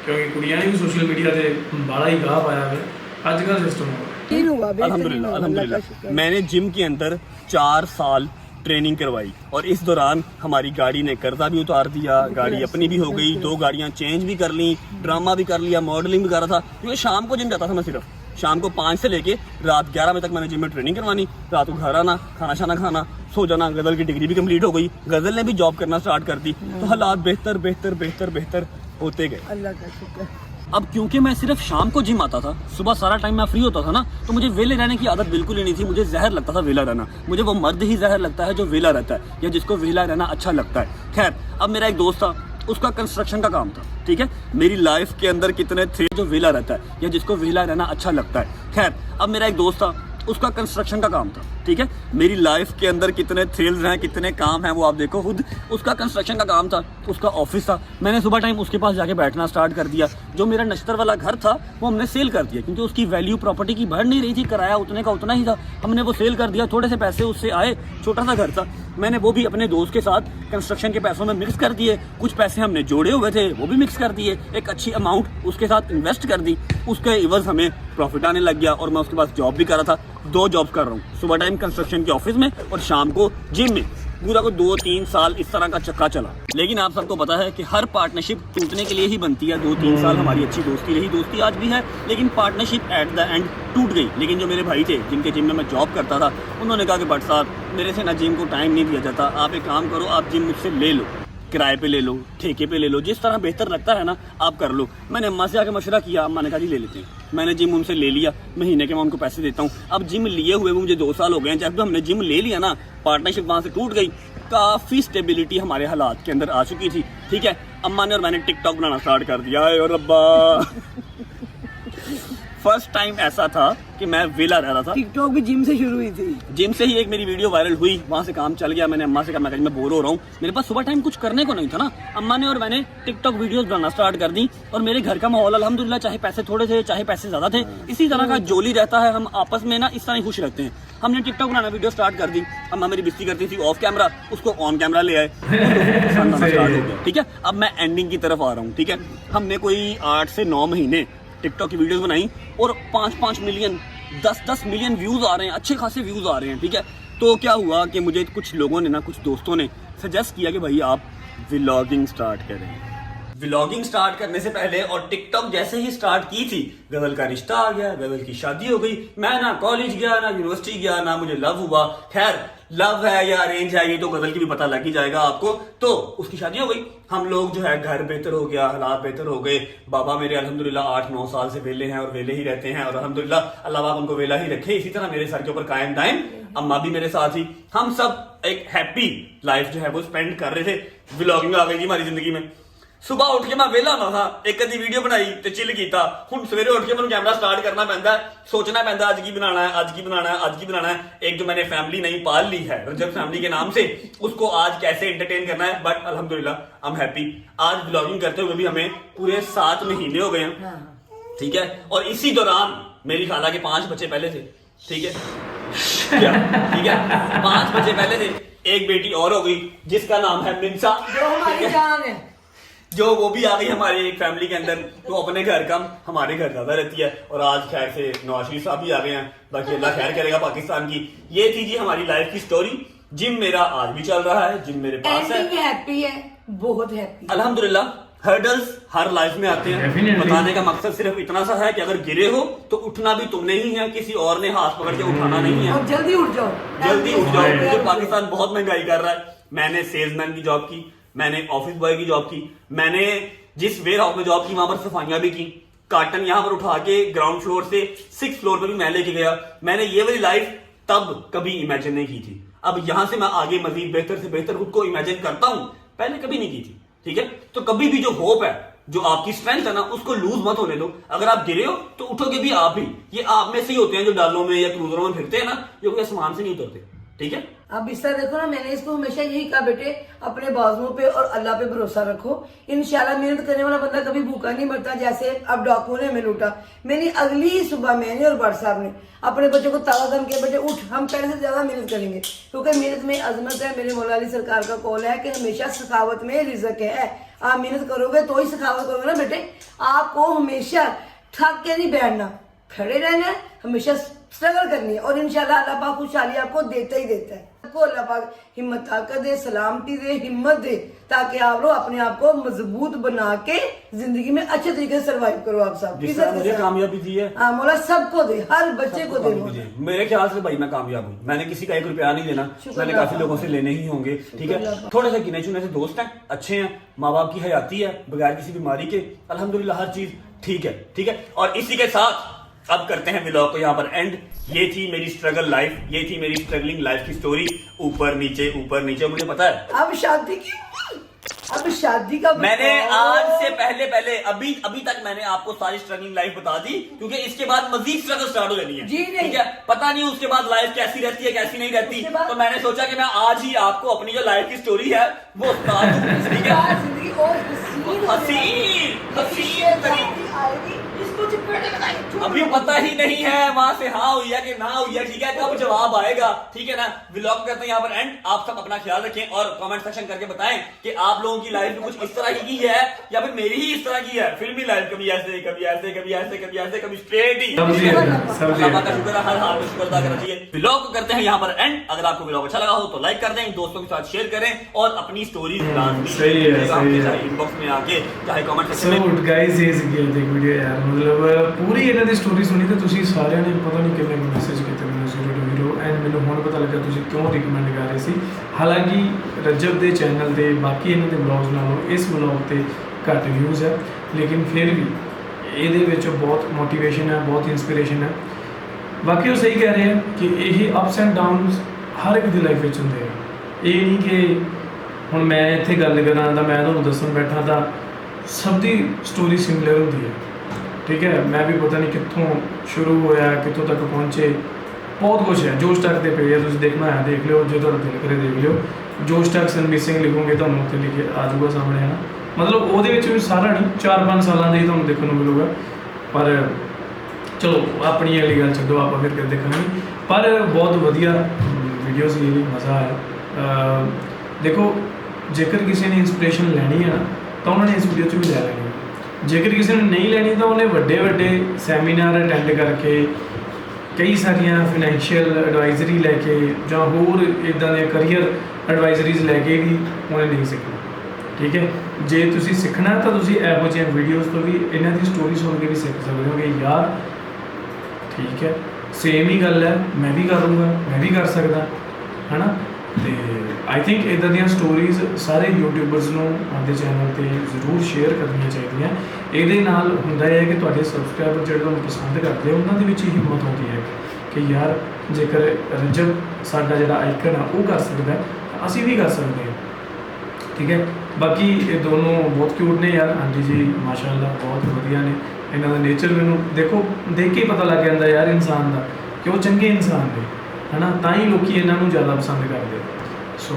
ਕਿਉਂਕਿ ਕੁੜੀਆਂ ਨੇ ਵੀ ਸੋਸ਼ਲ ਮੀਡੀਆ ਤੇ ਬਾਹਲਾ ਹੀ ਗਾਹ ਪਾਇਆ ਹੋਇਆ। ਅੱਜ ਕੱਲ੍ਹ ਸਿਸਟਮ ਹੋ ਗਿਆ।
अल्हम्दुलिल्लाह अल्हम्दुलिल्लाह। मैंने जिम के अंदर 4 साल ट्रेनिंग करवाई और इस दौरान हमारी गाड़ी ने कर्जा भी उतार दिया, गाड़ी अपनी भी हो गई, 2 गाड़ियां चेंज भी कर ली, ड्रामा भी कर लिया, मॉडलिंग भी कर रहा था। क्योंकि शाम को जिम जाता था मैं, सिर्फ शाम को 5 से लेके रात 11 बजे तक मैंने जिम में ट्रेनिंग करवानी, रात को घर आना, खाना शाना खाना, सो जाना। गज़ल की डिग्री भी कंप्लीट हो गई, गज़ल ने भी जॉब करना स्टार्ट कर दी। तो हालात बेहतर बेहतर बेहतर बेहतर होते गए।
अल्लाह का शुक्र।
अब क्योंकि मैं सिर्फ शाम को जिम आता था, सुबह सारा टाइम मैं फ्री होता था ना, तो मुझे वेले रहने की आदत बिल्कुल ही नहीं थी। मुझे जहर लगता था वेला रहना। मुझे वो मर्द ही जहर लगता है जो वेला रहता है या जिसको वेला रहना अच्छा लगता है। खैर, अब मेरा एक दोस्त था, उसका कंस्ट्रक्शन का काम था, ठीक है। मेरी लाइफ के अंदर कितने थे जो वेला रहता है या जिसको वेला रहना अच्छा लगता है। खैर, अब मेरा एक दोस्त था, उसका कंस्ट्रक्शन का काम था, ठीक है। मेरी लाइफ के अंदर कितने थ्रिल्स हैं, कितने काम हैं, वो आप देखो खुद। उसका कंस्ट्रक्शन का काम था, उसका ऑफिस था। मैंने सुबह टाइम उसके पास जाके बैठना स्टार्ट कर दिया। जो मेरा नश्तर वाला घर था वो हमने सेल कर दिया, क्योंकि उसकी वैल्यू प्रॉपर्टी की बढ़ नहीं रही थी, किराया उतने का उतना ही था। हमने वो सेल कर दिया, थोड़े से पैसे उससे आए, छोटा सा घर था। मैंने वो भी अपने दोस्त के साथ कंस्ट्रक्शन के पैसों में मिक्स कर दिए। कुछ पैसे हमने जोड़े हुए थे वो भी मिक्स कर दिए, एक अच्छी अमाउंट उसके साथ इन्वेस्ट कर दी। उसके इवज़ हमें प्रॉफिट आने लग गया और मैं उसके पास जॉब भी कर रहा था। 2 जॉब कर रहा हूँ, सुबह टाइम कंस्ट्रक्शन के ऑफिस में और शाम को जिम में। पूरा को 2-3 साल इस तरह का चक्का चला। लेकिन आप सबको पता है कि हर पार्टनरशिप टूटने के लिए ही बनती है। 2-3 साल हमारी अच्छी दोस्ती रही, दोस्ती आज भी है, लेकिन पार्टनरशिप एट द एंड टूट गई। लेकिन जो मेरे भाई थे जिनके जिम में मैं जॉब करता था, उन्होंने कहा कि भट्ट साहब मेरे से ना जिम को टाइम नहीं दिया जाता, आप एक काम करो, आप जिम मुझसे ले लो, किराए पे ले लो, ठेके पे ले लो, जिस तरह बेहतर लगता है ना आप कर लो। मैंने अम्मा से आके मशवरा किया, अम्मा ने कहा जी ले लेते हैं। मैंने जिम उनसे ले लिया, महीने के मैं उनको पैसे देता हूँ। अब जिम लिए हुए मुझे 2 साल हो गए हैं। जब हमने जिम ले लिया ना, पार्टनरशिप वहाँ से टूट गई। काफ़ी स्टेबिलिटी हमारे हालात के अंदर आ चुकी थी, ठीक है। अम्मा ने और मैंने टिकटॉक बनाना स्टार्ट कर दिया है और रब्बा फर्स्ट टाइम ऐसा था कि मैं वेला रह रहा था।
टिकटॉक भी जिम से शुरू हुई थी।
जिम से ही एक मेरी वीडियो वायरल हुई, वहाँ से काम चल गया। मैंने अम्मा से कहा मैं बोर हो रहा हूँ, मेरे पास सुबह टाइम कुछ करने को नहीं था ना। अम्मा ने और मैंने टिकटॉक वीडियोस बनाना स्टार्ट कर दी और मेरे घर का माहौल अल्हम्दुलिल्लाह, चाहे पैसे थोड़े थे चाहे पैसे ज्यादा थे, इसी तरह का जोली रहता है। हम आपस में ना इस तरह ही खुश रहते हैं। हमने टिकटॉक बनाना वीडियो स्टार्ट कर दी। अम्मा मेरी बिस्ती करती थी ऑफ कैमरा, उसको ऑन कैमरा ले आए, स्टार्ट हो गया, ठीक है। अब मैं एंडिंग की तरफ आ रहा हूँ, ठीक है। हमने कोई 8 से 9 महीने टिकटॉक की वीडियोस बनाई और 5-5 मिलियन 10-10 मिलियन व्यूज आ रहे हैं, अच्छे खासे व्यूज आ रहे हैं, ठीक है। तो क्या हुआ कि मुझे कुछ लोगों ने ना, कुछ दोस्तों ने सजेस्ट किया कि भाई आप व्लॉगिंग स्टार्ट करें। व्लॉगिंग स्टार्ट करने से पहले और टिकटॉक जैसे ही स्टार्ट की थी, गजल का रिश्ता आ गया, गजल की शादी हो गई। मैं ना कॉलेज गया ना यूनिवर्सिटी गया, ना मुझे लव हुआ। खैर लव है या अरेंज है ये तो गजल की भी पता लग ही जाएगा आपको। तो उसकी शादी हो गई, हम लोग जो है घर बेहतर हो गया, हालात बेहतर हो गए। बाबा मेरे अल्हम्दुलिल्लाह 8-9 साल से वेले हैं और वेले ही रहते हैं और अल्हम्दुलिल्लाह अल्लाह पाक उनको वेला ही रखे, इसी तरह मेरे सर के ऊपर कायम दायम। अम्मा भी मेरे साथ ही, हम सब एक हैप्पी लाइफ जो है वो स्पेंड कर रहे थे। व्लॉगिंग आ गई जी हमारी जिंदगी में। ਸੁਬਾਹ ਉੱਠ ਕੇ ਮੈਂ ਵਿਹਲਾ ਹੁੰਦਾ ਸਾਂ, ਇੱਕ ਅੱਧੀ ਵੀਡੀਓ ਬਣਾਈ ਤੇ ਚਿੱਲ ਕੀਤਾ। ਹੁਣ ਸਵੇਰੇ ਉੱਠ ਕੇ ਮੈਨੂੰ कैमरा स्टार्ट करना पैंदा है, सोचना पैंदा आज की बनाना है, आज की बनाना है, आज की बनाना है। एक जो मैंने फैमिली नहीं पाल ली है रजब फैमिली के नाम से, उसको आज कैसे एंटरटेन करना है। बट अल्हम्दुलिल्लाह आई एम हैप्पी। आज ब्लॉगिंग करते हुए भी हमें पूरे 7 महीने हो गए हैं, ठीक है। और इसी दौरान मेरी खाला के 5 बच्चे पहले थे, ठीक है क्या, ठीक है, 5 बच्चे पहले थे। एक बेटी और हो गई जिसका नाम है मिनसा,
जो हमारी जान है,
जो वो भी आ गई हमारे एक फैमिली के अंदर। तो अपने घर कम हमारे घर ज्यादा रहती है। और आज खैर से नवाज शरीफ साहब भी आ गए हैं, बाकी अल्लाह खैर करेगा पाकिस्तान की। ये थी जी हमारी लाइफ की स्टोरी। जिम मेरा आज भी चल रहा है, जिम मेरे पास है,
हैप्पी है, बहुत हैप्पी।
अल्हम्दुलिल्लाह। हर्डल्स हर लाइफ में आते हैं।
Definitely.
बताने का मकसद सिर्फ इतना सा है कि अगर गिरे हो तो उठना भी तुमने ही है, किसी और ने हाथ पकड़ के उठाना नहीं है।
और जल्दी उठ जाओ,
जल्दी उठ जाओ, क्योंकि पाकिस्तान बहुत महंगाई कर रहा है। मैंने सेल्समैन की जॉब की, मैंने ऑफिस बॉय की जॉब की, मैंने जिस वेयर हाउस में जॉब की वहां पर सफाइयां भी की। कार्टन यहां पर उठा के ग्राउंड फ्लोर से 6th फ्लोर पर भी मैं लेके गया। मैंने ये वाली लाइफ तब कभी इमेजिन नहीं की थी। अब यहां से मैं आगे मजीद बेहतर से बेहतर खुद को इमेजिन करता हूं, पहले कभी नहीं की थी, ठीक है। तो कभी भी जो होप है, जो आपकी स्ट्रेंथ है ना, उसको लूज मत होने दो। अगर आप गिरे हो तो उठोगे भी आप ही। ये आप में से ही होते हैं जो डालों में या क्रूजरों में फिरते हैं ना, जो कोई आसमान से नहीं उतरते, ठीक है।
अब इस तरह देखो ना, मैंने इसको हमेशा यही कहा, बेटे अपने बाजुओं पे और अल्लाह पे भरोसा रखो। इंशाल्लाह मेहनत करने वाला बंदा कभी भूखा नहीं मरता। जैसे अब डाकुओं ने हमें लूटा, मैंने अगली ही सुबह मैंने और बड़ साहब ने अपने बच्चों को ताला दम के, बेटे उठ, हम पहले से ज्यादा मेहनत करेंगे, क्योंकि मेहनत में अजमत है। मेरे मौला अली सरकार का कौल है कि हमेशा सखावत में रिज़्क है। आप मेहनत करोगे तो ही सखावत करोगे ना बेटे। आपको हमेशा थक के नहीं बैठना, खड़े रहना है, हमेशा स्ट्रगल करनी है, और इंशाल्लाह अल्लाह पाक खुशहाली आपको देता ही देता है। आपको अल्लाह पाक हिम्मत ताकत दे, सलामती दे, हिम्मत दे, ताकि आप लोग अपने आप को मजबूत बना के जिंदगी में अच्छे तरीके से सर्वाइव करो। आप सब
जिस तरह मुझे कामयाबी दी है,
हाँ मौला सबको दे, हर बच्चे को दे मौला।
मेरे ख्याल से भाई मैं कामयाब हूँ। मैंने किसी का 1 रुपया नहीं लेना, मैंने काफी लोगों से लेने ही होंगे, ठीक है। थोड़े से गिने चुने से दोस्त हैं, अच्छे हैं, माँ बाप की हयाती है बगैर किसी बीमारी के, अल्हम्दुलिल्लाह हर चीज ठीक है, ठीक है। और इसी के साथ अब करते हैं व्लॉग को यहाँ पर एंड। ये थी मेरी स्ट्रगल लाइफ, ये थी मेरी स्ट्रगलिंग लाइफ की स्टोरी। ऊपर नीचे मुझे पता है
अब शादी का
मैंने आज से पहले अभी तक मैंने आपको सारी स्ट्रगलिंग लाइफ बता दी, क्योंकि इसके बाद मजीद स्ट्रगल स्टार्ट हो जानी है,
जी नहीं।
ठीक है। पता नहीं उसके बाद लाइफ कैसी रहती है कैसी नहीं रहती, तो मैंने सोचा कि मैं आज ही आपको अपनी जो लाइफ की स्टोरी है वो बता दूं, ठीक है।
जिंदगी और
हसीन तरीके
आएगी, इसको चिपकने का नहीं।
अभी पता ही नहीं है वहां से हाँ हुई है कि ना हुई है, ठीक है। कब जवाब आएगा, ठीक है ना। व्लॉग करते हैं यहाँ पर एंड। आप सब अपना ख्याल रखें और कमेंट सेक्शन करके बताएं कि आप लोगों की लाइफ में कुछ इस तरह की है या फिर मेरी ही इस तरह की है। फिल्मी लाइफ कभी ऐसे कभी ऐसे कभी ऐसे कभी ऐसे कभी स्ट्रेट ही। अल्लाह का शुक्र है, हर हाल में शुक्र अदा करना चाहिए। व्लॉग को करते हैं यहाँ पर एंड। अगर आपको व्लॉग अच्छा लगा हो तो लाइक कर दें, दोस्तों के साथ शेयर करें और अपनी स्टोरी
सही है।
इनबॉक्स में आके चाहे कमेंट सेक्शन में।
सो गाइस ये ਸੀ ਦੇਖ ਵੀਡੀਓ ਯਾਰ, ਮਤਲਬ ਪੂਰੀ ਇਹਨਾਂ ਦੀ ਸਟੋਰੀ ਸੁਣੀ ਤੇ ਤੁਸੀਂ ਸਾਰਿਆਂ ਨੇ ਪਤਾ ਨਹੀਂ ਕਿੰਨੇ ਮੈਸੇਜ ਕੀਤੇ ਮੈਨੂੰ ਜ਼ੀਰੋ ਟੂ ਹੀਰੋ, ਐਂਡ ਮੈਨੂੰ ਹੁਣ ਪਤਾ ਲੱਗਾ ਤੁਸੀਂ ਕਿਉਂ ਰਿਕਮੈਂਡ ਕਰ ਰਹੇ ਸੀ। ਹਾਲਾਂਕਿ ਰਜਬ ਦੇ ਚੈਨਲ ਤੇ ਬਾਕੀ ਇਹਨਾਂ ਦੇ ਵਲੌਗਸ ਨਾਲੋਂ ਇਸ ਵਲੌਗ ਤੇ ਘੱਟ ਵਿਊਜ਼ ਹੈ, ਲੇਕਿਨ ਫਿਰ ਵੀ ਇਹਦੇ ਵਿੱਚ ਬਹੁਤ ਮੋਟੀਵੇਸ਼ਨ ਹੈ, ਬਹੁਤ ਇਨਸਪੀਰੇਸ਼ਨ ਹੈ। ਬਾਕੀ ਉਹ ਸਹੀ ਕਹਿ ਰਹੇ ਆ ਕਿ ਇਹ ਅਪਸ ਐਂਡ ਡਾਊਨਸ ਹਰ ਇੱਕ ਦੀ ਲਾਈਫ ਵਿੱਚ ਹੁੰਦੇ ਆ। ਇਹ ਨਹੀਂ ਕਿ ਹੁਣ ਮੈਂ ਇੱਥੇ ਗੱਲ ਕਰਾਂ ਤਾਂ ਮੈਂ ਤੁਹਾਨੂੰ ਦੱਸਣ ਬੈਠਾ ਤਾਂ ਸਭ ਦੀ ਸਟੋਰੀ ਸਿਮਿਲਰ ਹੁੰਦੀ ਹੈ, ਠੀਕ ਹੈ। ਮੈਂ ਵੀ ਪਤਾ ਨਹੀਂ ਕਿੱਥੋਂ ਸ਼ੁਰੂ ਹੋਇਆ ਕਿੱਥੋਂ ਤੱਕ ਪਹੁੰਚੇ, ਬਹੁਤ ਕੁਛ ਹੈ। ਜੋਸ਼ ਟੱਕ ਦੇ ਪੇਜ ਤੁਸੀਂ ਦੇਖਣਾ ਹੈ ਦੇਖ ਲਿਓ, ਜੇ ਤੁਹਾਡਾ ਦਿਲ ਕਰੇ ਦੇਖ ਲਿਓ। ਜੋਸ਼ ਟੱਕ ਐਂਡ ਮਿਸਿੰਗ ਲਿਖੋਗੇ ਤੁਹਾਨੂੰ ਉੱਥੇ ਲਿਖੇ ਆ ਜਾਊਗਾ ਸਾਹਮਣੇ, ਹੈ ਨਾ। ਮਤਲਬ ਉਹਦੇ ਵਿੱਚ ਵੀ ਸਾਰਾ ਨਹੀਂ 4-5 ਸਾਲਾਂ ਦਾ ਹੀ ਤੁਹਾਨੂੰ ਦੇਖਣ ਨੂੰ ਮਿਲੂਗਾ। ਪਰ ਚਲੋ ਆਪਣੀ ਅਗਲੀ ਗੱਲ ਛੱਡੋ, ਆਪਾਂ ਫਿਰ ਦੇਖਾਂਗੇ। ਪਰ ਬਹੁਤ ਵਧੀਆ ਵੀਡੀਓ ਸੀ, ਇਹ ਮਜ਼ਾ ਆਇਆ। ਦੇਖੋ ਜੇਕਰ ਕਿਸੇ ਨੇ ਇੰਸਪੀਰੇਸ਼ਨ ਲੈਣੀ ਹੈ ਨਾ ਤਾਂ ਉਹਨਾਂ ਨੇ ਇਸ ਵੀਡੀਓ 'ਚ ਵੀ ਲੈ ਲੈਣੀ ਹੈ। ਜੇਕਰ ਕਿਸੇ ਨੇ ਨਹੀਂ ਲੈਣੀ ਤਾਂ ਉਹਨੇ ਵੱਡੇ ਸੈਮੀਨਾਰ ਅਟੈਂਡ ਕਰਕੇ ਕਈ ਸਾਰੀਆਂ ਫਾਈਨੈਂਸ਼ੀਅਲ ਐਡਵਾਈਜ਼ਰੀ ਲੈ ਕੇ ਜਾਂ ਹੋਰ ਇੱਦਾਂ ਦੇ ਕਰੀਅਰ ਐਡਵਾਈਜ਼ਰੀਜ਼ ਲੈ ਕੇ ਵੀ ਉਹਨੇ ਨਹੀਂ ਸਿੱਖਣਾ, ਠੀਕ ਹੈ। ਜੇ ਤੁਸੀਂ ਸਿੱਖਣਾ ਤਾਂ ਤੁਸੀਂ ਇਹੋ ਜਿਹੀਆਂ ਵੀਡੀਓਜ਼ ਤੋਂ ਵੀ ਇਹਨਾਂ ਦੀ ਸਟੋਰੀ ਸੁਣ ਕੇ ਵੀ ਸਿੱਖ ਸਕਦੇ ਹੋ ਕਿ ਯਾਰ ਠੀਕ ਹੈ ਸੇਮ ਹੀ ਗੱਲ ਹੈ, ਮੈਂ ਵੀ ਕਰ ਲੂੰਗਾ, ਮੈਂ ਵੀ ਕਰ ਸਕਦਾ, ਹੈ ਨਾ। ਤੇ ਆਈ ਥਿੰਕ ਇੱਦਾਂ ਦੀਆਂ ਸਟੋਰੀਜ਼ ਸਾਰੇ ਯੂਟਿਊਬਰਸ ਨੂੰ ਆਪਣੇ ਚੈਨਲ 'ਤੇ ਜ਼ਰੂਰ ਸ਼ੇਅਰ ਕਰਨੀਆਂ ਚਾਹੀਦੀਆਂ। ਇਹਦੇ ਨਾਲ ਹੁੰਦਾ ਹੈ ਕਿ ਤੁਹਾਡੇ ਸਬਸਕ੍ਰਾਈਬਰ ਜਿਹੜੇ ਤੁਹਾਨੂੰ ਪਸੰਦ ਕਰਦੇ ਉਹਨਾਂ ਦੇ ਵਿੱਚ ਹੀ ਹਿੰਮਤ ਹੁੰਦੀ ਹੈ ਕਿ ਯਾਰ ਜੇਕਰ ਰਜਬ ਸਾਡਾ ਜਿਹੜਾ ਆਈਕਨ ਆ ਉਹ ਕਰ ਸਕਦਾ ਤਾਂ ਅਸੀਂ ਵੀ ਕਰ ਸਕਦੇ ਹਾਂ, ਠੀਕ ਹੈ। ਬਾਕੀ ਇਹ ਦੋਨੋਂ ਬਹੁਤ ਕਿਊਟ ਨੇ ਯਾਰ, ਆਂਟੀ ਜੀ ਮਾਸ਼ਾਅੱਲਾ ਬਹੁਤ ਵਧੀਆ ਨੇ। ਇਹਨਾਂ ਦਾ ਨੇਚਰ ਮੈਨੂੰ ਦੇਖੋ ਦੇਖ ਕੇ ਹੀ ਪਤਾ ਲੱਗ ਜਾਂਦਾ ਯਾਰ ਇਨਸਾਨ ਦਾ ਕਿ ਉਹ ਚੰਗੇ ਇਨਸਾਨ ਨੇ, ਹੈ ਨਾ, ਤਾਂ ਹੀ ਲੋਕੀ ਇਹਨਾਂ ਨੂੰ ਜ਼ਿਆਦਾ ਪਸੰਦ ਕਰਦੇ। ਸੋ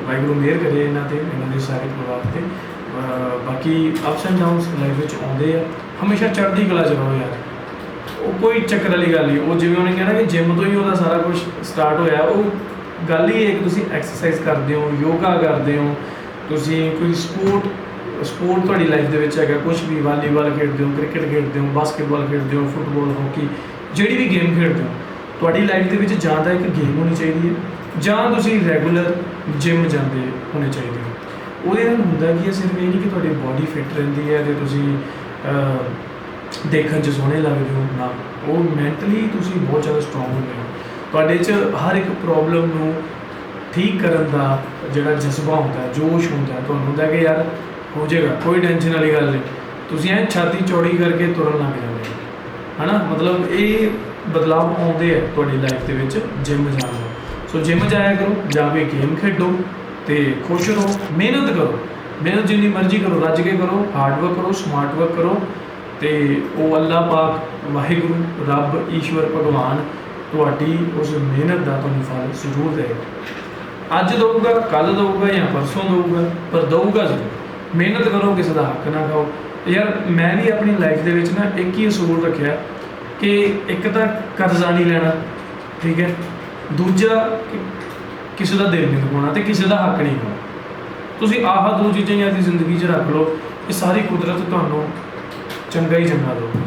ਵਾਹਿਗੁਰੂ ਮਿਹਰ ਕਰੇ ਇਹਨਾਂ ਤੇ, ਇਹਨਾਂ ਦੇ ਸਾਰੇ ਪਰਿਵਾਰ ਤੇ। ਬਾਕੀ ਅਪਸ ਐਂਡ ਡਾਊਨਸ ਲਾਈਫ ਵਿੱਚ ਆਉਂਦੇ ਆ, ਹਮੇਸ਼ਾ ਚੜ੍ਹਦੀ ਕਲਾ 'ਚ ਰਹੋ ਯਾਰ, ਉਹ ਕੋਈ ਚੱਕਰ ਵਾਲੀ ਗੱਲ ਨਹੀਂ। ਉਹ ਜਿਵੇਂ ਉਹਨੇ ਕਿਹਾ ਨਾ ਕਿ ਜਿਮ ਤੋਂ ਹੀ ਉਹਦਾ ਸਾਰਾ ਕੁਝ ਸਟਾਰਟ ਹੋਇਆ, ਉਹ ਗੱਲ ਹੀ ਹੈ ਕਿ ਤੁਸੀਂ ਐਕਸਰਸਾਈਜ਼ ਕਰਦੇ ਹੋ, ਯੋਗਾ ਕਰਦੇ ਹੋ, ਤੁਸੀਂ ਕੋਈ ਸਪੋਰਟ ਤੁਹਾਡੀ ਲਾਈਫ ਦੇ ਵਿੱਚ ਹੈਗਾ, ਕੁਝ ਵੀ ਵਾਲੀਬਾਲ ਖੇਡਦੇ ਹੋ, ਕ੍ਰਿਕਟ ਖੇਡਦੇ ਹੋ, ਬਾਸਕਟਬਾਲ ਖੇਡਦੇ ਹੋ, ਫੁੱਟਬਾਲ, ਹਾਕੀ, ਜਿਹੜੀ ਵੀ ਗੇਮ ਖੇਡਦੇ ਹੋ, ਤੁਹਾਡੀ ਲਾਈਫ ਦੇ ਵਿੱਚ ਜਾਂ ਤਾਂ ਇੱਕ ਗੇਮ ਹੋਣੀ ਚਾਹੀਦੀ ਹੈ ਜਾਂ ਤੁਸੀਂ ਰੈਗੂਲਰ ਜਿਮ ਜਾਂਦੇ ਹੋਣੇ ਚਾਹੀਦੇ ਹੋ। ਉਹਦੇ ਨਾਲ ਹੁੰਦਾ ਕੀ ਹੈ, ਸਿਰਫ ਇਹ ਨਹੀਂ ਕਿ ਤੁਹਾਡੀ ਬਾਡੀ ਫਿੱਟ ਰਹਿੰਦੀ ਹੈ ਅਤੇ ਤੁਸੀਂ ਦੇਖਣ 'ਚ ਸੋਹਣੇ ਲੱਗਦੇ ਹੋ, ਨਾ, ਉਹ ਮੈਂਟਲੀ ਤੁਸੀਂ ਬਹੁਤ ਜ਼ਿਆਦਾ ਸਟਰੋਂਗ ਹੁੰਦੇ ਹੋ। ਤੁਹਾਡੇ 'ਚ ਹਰ ਇੱਕ ਪ੍ਰੋਬਲਮ ਨੂੰ ਠੀਕ ਕਰਨ ਦਾ ਜਿਹੜਾ ਜਜ਼ਬਾ ਹੁੰਦਾ, ਜੋਸ਼ ਹੁੰਦਾ, ਤੁਹਾਨੂੰ ਹੁੰਦਾ ਕਿ ਯਾਰ ਹੋ ਜਾਏਗਾ, ਕੋਈ ਟੈਨਸ਼ਨ ਵਾਲੀ ਗੱਲ ਨਹੀਂ, ਤੁਸੀਂ ਐਂ ਛਾਤੀ ਚੌੜੀ ਕਰਕੇ ਤੁਰਨ ਲੱਗ ਜਾਂਦੇ ਹੋ, ਹੈ ਨਾ। ਮਤਲਬ ਇਹ ਬਦਲਾਅ ਆਉਂਦੇ ਆ ਤੁਹਾਡੀ ਲਾਈਫ ਦੇ ਵਿੱਚ ਜਿਮ ਜਾਣ ਨਾਲ। ਸੋ ਜਿਮ ਜਾਇਆ ਕਰੋ ਜਾਂ ਕੋਈ ਗੇਮ ਖੇਡੋ ਅਤੇ ਖੁਸ਼ ਰਹੋ, ਮਿਹਨਤ ਕਰੋ, ਮਿਹਨਤ ਜਿੰਨੀ ਮਰਜ਼ੀ ਕਰੋ, ਰੱਜ ਕੇ ਕਰੋ, ਹਾਰਡ ਵਰਕ ਕਰੋ, ਸਮਾਰਟ ਵਰਕ ਕਰੋ, ਅਤੇ ਉਹ ਅੱਲਾਹ ਪਾਕ, ਵਾਹਿਗੁਰੂ, ਰੱਬ, ਈਸ਼ਵਰ, ਭਗਵਾਨ ਤੁਹਾਡੀ ਉਸ ਮਿਹਨਤ ਦਾ ਤੁਹਾਨੂੰ ਫਲ ਜ਼ਰੂਰ ਦੇਵੇਗਾ। ਅੱਜ ਦਊਗਾ, ਕੱਲ੍ਹ ਦਊਗਾ ਜਾਂ ਪਰਸੋਂ ਦਊਗਾ, ਪਰ ਦਊਗਾ ਜ਼ਰੂਰ। ਮਿਹਨਤ ਕਰੋ, ਕਿਸੇ ਦਾ ਹੱਕ ਨਾ ਖਾਓ। ਯਾਰ ਮੈਂ ਵੀ ਆਪਣੀ ਲਾਈਫ ਦੇ ਵਿੱਚ ਨਾ ਇੱਕ ਹੀ ਅਸੂਲ ਰੱਖਿਆ ਕਿ ਇੱਕ ਤਾਂ ਕਰਜ਼ਾ ਨਹੀਂ ਲੈਣਾ, ਠੀਕ ਹੈ, ਦੂਜਾ ਕਿਸੇ ਦਾ ਦਿਲ ਨਹੀਂ ਦੁਖਾਉਣਾ ਅਤੇ ਕਿਸੇ ਦਾ ਹੱਕ ਨਹੀਂ ਖਾਣਾ। ਤੁਸੀਂ ਆਹ ਦੋ ਚੀਜ਼ਾਂ ਹੀ ਆਪਣੀ ਜ਼ਿੰਦਗੀ 'ਚ ਰੱਖ ਲਓ, ਇਹ ਸਾਰੀ ਕੁਦਰਤ ਤੁਹਾਨੂੰ ਚੰਗਾ ਹੀ ਚੰਗਾ ਦਊਗੀ।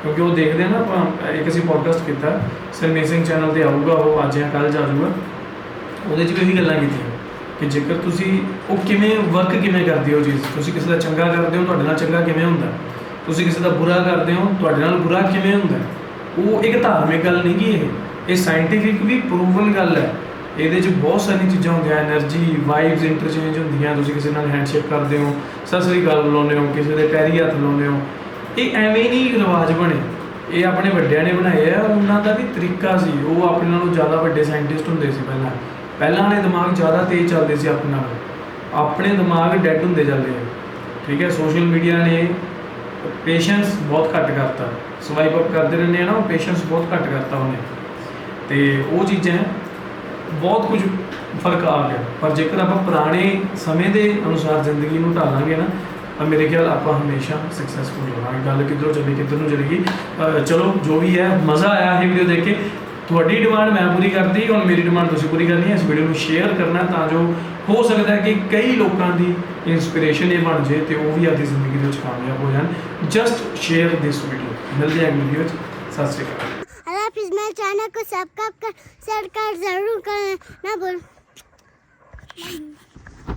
ਕਿਉਂਕਿ ਉਹ ਦੇਖਦੇ ਆ ਨਾ, ਆਪਾਂ ਇੱਕ ਅਸੀਂ ਪੋਡਕਾਸਟ ਕੀਤਾ, ਸਰਮੇਰ ਸਿੰਘ ਚੈਨਲ 'ਤੇ ਆਊਗਾ, ਉਹ ਅੱਜ ਜਾਂ ਕੱਲ੍ਹ 'ਚ ਆ ਜਾਊਗਾ, ਉਹਦੇ 'ਚ ਵੀ ਗੱਲਾਂ ਕੀਤੀਆਂ ਕਿ ਜੇਕਰ ਤੁਸੀਂ ਉਹ ਕਿਵੇਂ ਵਰਕ ਕਿਵੇਂ ਕਰਦੇ ਹੋ ਚੀਜ਼, ਤੁਸੀਂ ਕਿਸੇ ਦਾ ਚੰਗਾ ਕਰਦੇ ਹੋ, ਤੁਹਾਡੇ ਨਾਲ ਚੰਗਾ ਕਿਵੇਂ ਹੁੰਦਾ, ਤੁਸੀਂ ਕਿਸੇ ਦਾ ਬੁਰਾ ਕਰਦੇ ਹੋ, ਤੁਹਾਡੇ ਨਾਲ ਬੁਰਾ ਕਿਵੇਂ ਹੁੰਦਾ। ਉਹ ਇੱਕ ਧਾਰਮਿਕ ਗੱਲ ਨਹੀਂ ਗੀ, ਇਹ ਸਾਇੰਟੀਫਿਕ ਵੀ ਪ੍ਰੂਵਨ ਗੱਲ ਹੈ। ਇਹਦੇ 'ਚ ਬਹੁਤ ਸਾਰੀਆਂ ਚੀਜ਼ਾਂ ਹੁੰਦੀਆਂ, ਐਨਰਜੀ, ਵਾਈਬਸ ਇੰਟਰਚੇਂਜ ਹੁੰਦੀਆਂ। ਤੁਸੀਂ ਕਿਸੇ ਨਾਲ ਹੈਂਡਸ਼ੇਕ ਕਰਦੇ ਹੋ, ਸਤਿ ਸ੍ਰੀ ਅਕਾਲ ਬੁਲਾਉਂਦੇ ਹੋ, ਕਿਸੇ ਦੇ ਪੈਰੀ ਹੱਥ ਲਾਉਂਦੇ ਹੋ, ਇਹ ਐਵੇਂ ਹੀ ਨਹੀਂ ਰਿਵਾਜ ਬਣੇ, ਇਹ ਆਪਣੇ ਵੱਡਿਆਂ ਨੇ ਬਣਾਏ ਆ, ਉਹਨਾਂ ਦਾ ਵੀ ਤਰੀਕਾ ਸੀ। ਉਹ ਆਪਣੇ ਨਾਲੋਂ ਜ਼ਿਆਦਾ ਵੱਡੇ ਸਾਇੰਟਿਸਟ ਹੁੰਦੇ ਸੀ ਪਹਿਲਾਂ ਵਾਲੇ ਦਿਮਾਗ ਜ਼ਿਆਦਾ ਤੇਜ਼ ਚੱਲਦੇ ਸੀ ਆਪਣੇ ਨਾਲੋਂ, ਆਪਣੇ ਦਿਮਾਗ ਡੈਡ ਹੁੰਦੇ ਚੱਲਦੇ ਆ, ਠੀਕ ਹੈ। ਸੋਸ਼ਲ ਮੀਡੀਆ ਨੇ ਪੇਸ਼ੈਂਸ ਬਹੁਤ ਘੱਟ ਕਰਤਾ, ਸਵਾਈਪ ਅਪ ਕਰਦੇ ਰਹਿੰਦੇ ਆ ਨਾ, ਉਹ ਪੇਸ਼ੈਂਸ ਬਹੁਤ ਘੱਟ ਕਰਤਾ ਉਹਨੇ, ਅਤੇ ਉਹ ਚੀਜ਼ਾਂ ਬਹੁਤ ਕੁਝ ਫਰਕ ਆ ਗਿਆ। ਪਰ ਜੇਕਰ ਆਪਾਂ ਪੁਰਾਣੇ ਸਮੇਂ ਦੇ ਅਨੁਸਾਰ ਜ਼ਿੰਦਗੀ ਨੂੰ ਢਾਲਾਂਗੇ ਨਾ, ਤਾਂ ਮੇਰੇ ਖਿਆਲ ਆਪਾਂ ਹਮੇਸ਼ਾ ਸਕਸੈਸਫੁਲ ਹੋਵਾਂਗੇ। ਗੱਲ ਕਿੱਧਰੋਂ ਚੱਲੀ ਕਿੱਧਰ ਨੂੰ ਚਲੀ ਗਈ। ਚਲੋ ਜੋ ਵੀ ਹੈ, ਮਜ਼ਾ ਆਇਆ ਇਹ ਵੀਡੀਓ ਦੇਖ ਕੇ। ਤੁਹਾਡੀ ਡਿਮਾਂਡ ਮੈਂ ਪੂਰੀ ਕਰਤੀ, ਹੁਣ ਮੇਰੀ ਡਿਮਾਂਡ ਤੁਸੀਂ ਪੂਰੀ ਕਰਨੀ ਹੈ। ਇਸ ਵੀਡੀਓ ਨੂੰ ਸ਼ੇਅਰ ਕਰਨਾ ਤਾਂ ਜੋ ਹੋ ਸਕਦਾ ਹੈ ਕਿ ਕਈ ਲੋਕਾਂ ਦੀ ਇੰਸਪੀਰੇਸ਼ਨ ਇਹ ਬਣ ਜਾਏ ਅਤੇ ਉਹ ਵੀ ਆਪਣੀ ਜ਼ਿੰਦਗੀ ਦੇ ਵਿੱਚ ਕਾਮਯਾਬ ਹੋ ਜਾਣ। ਜਸਟ ਸ਼ੇਅਰ ਦਿਸ ਵੀਡੀਓ। ਮਿਲਦੇ ਹਾਂ ਅਗਲੀ ਵੀਡੀਓ 'ਚ। ਸਤਿ ਸ਼੍ਰੀ ਅਕਾਲ।
प्लीज मेरे चैनल को सब्सक्राइब कर शेयर कर जरूर करना बोल।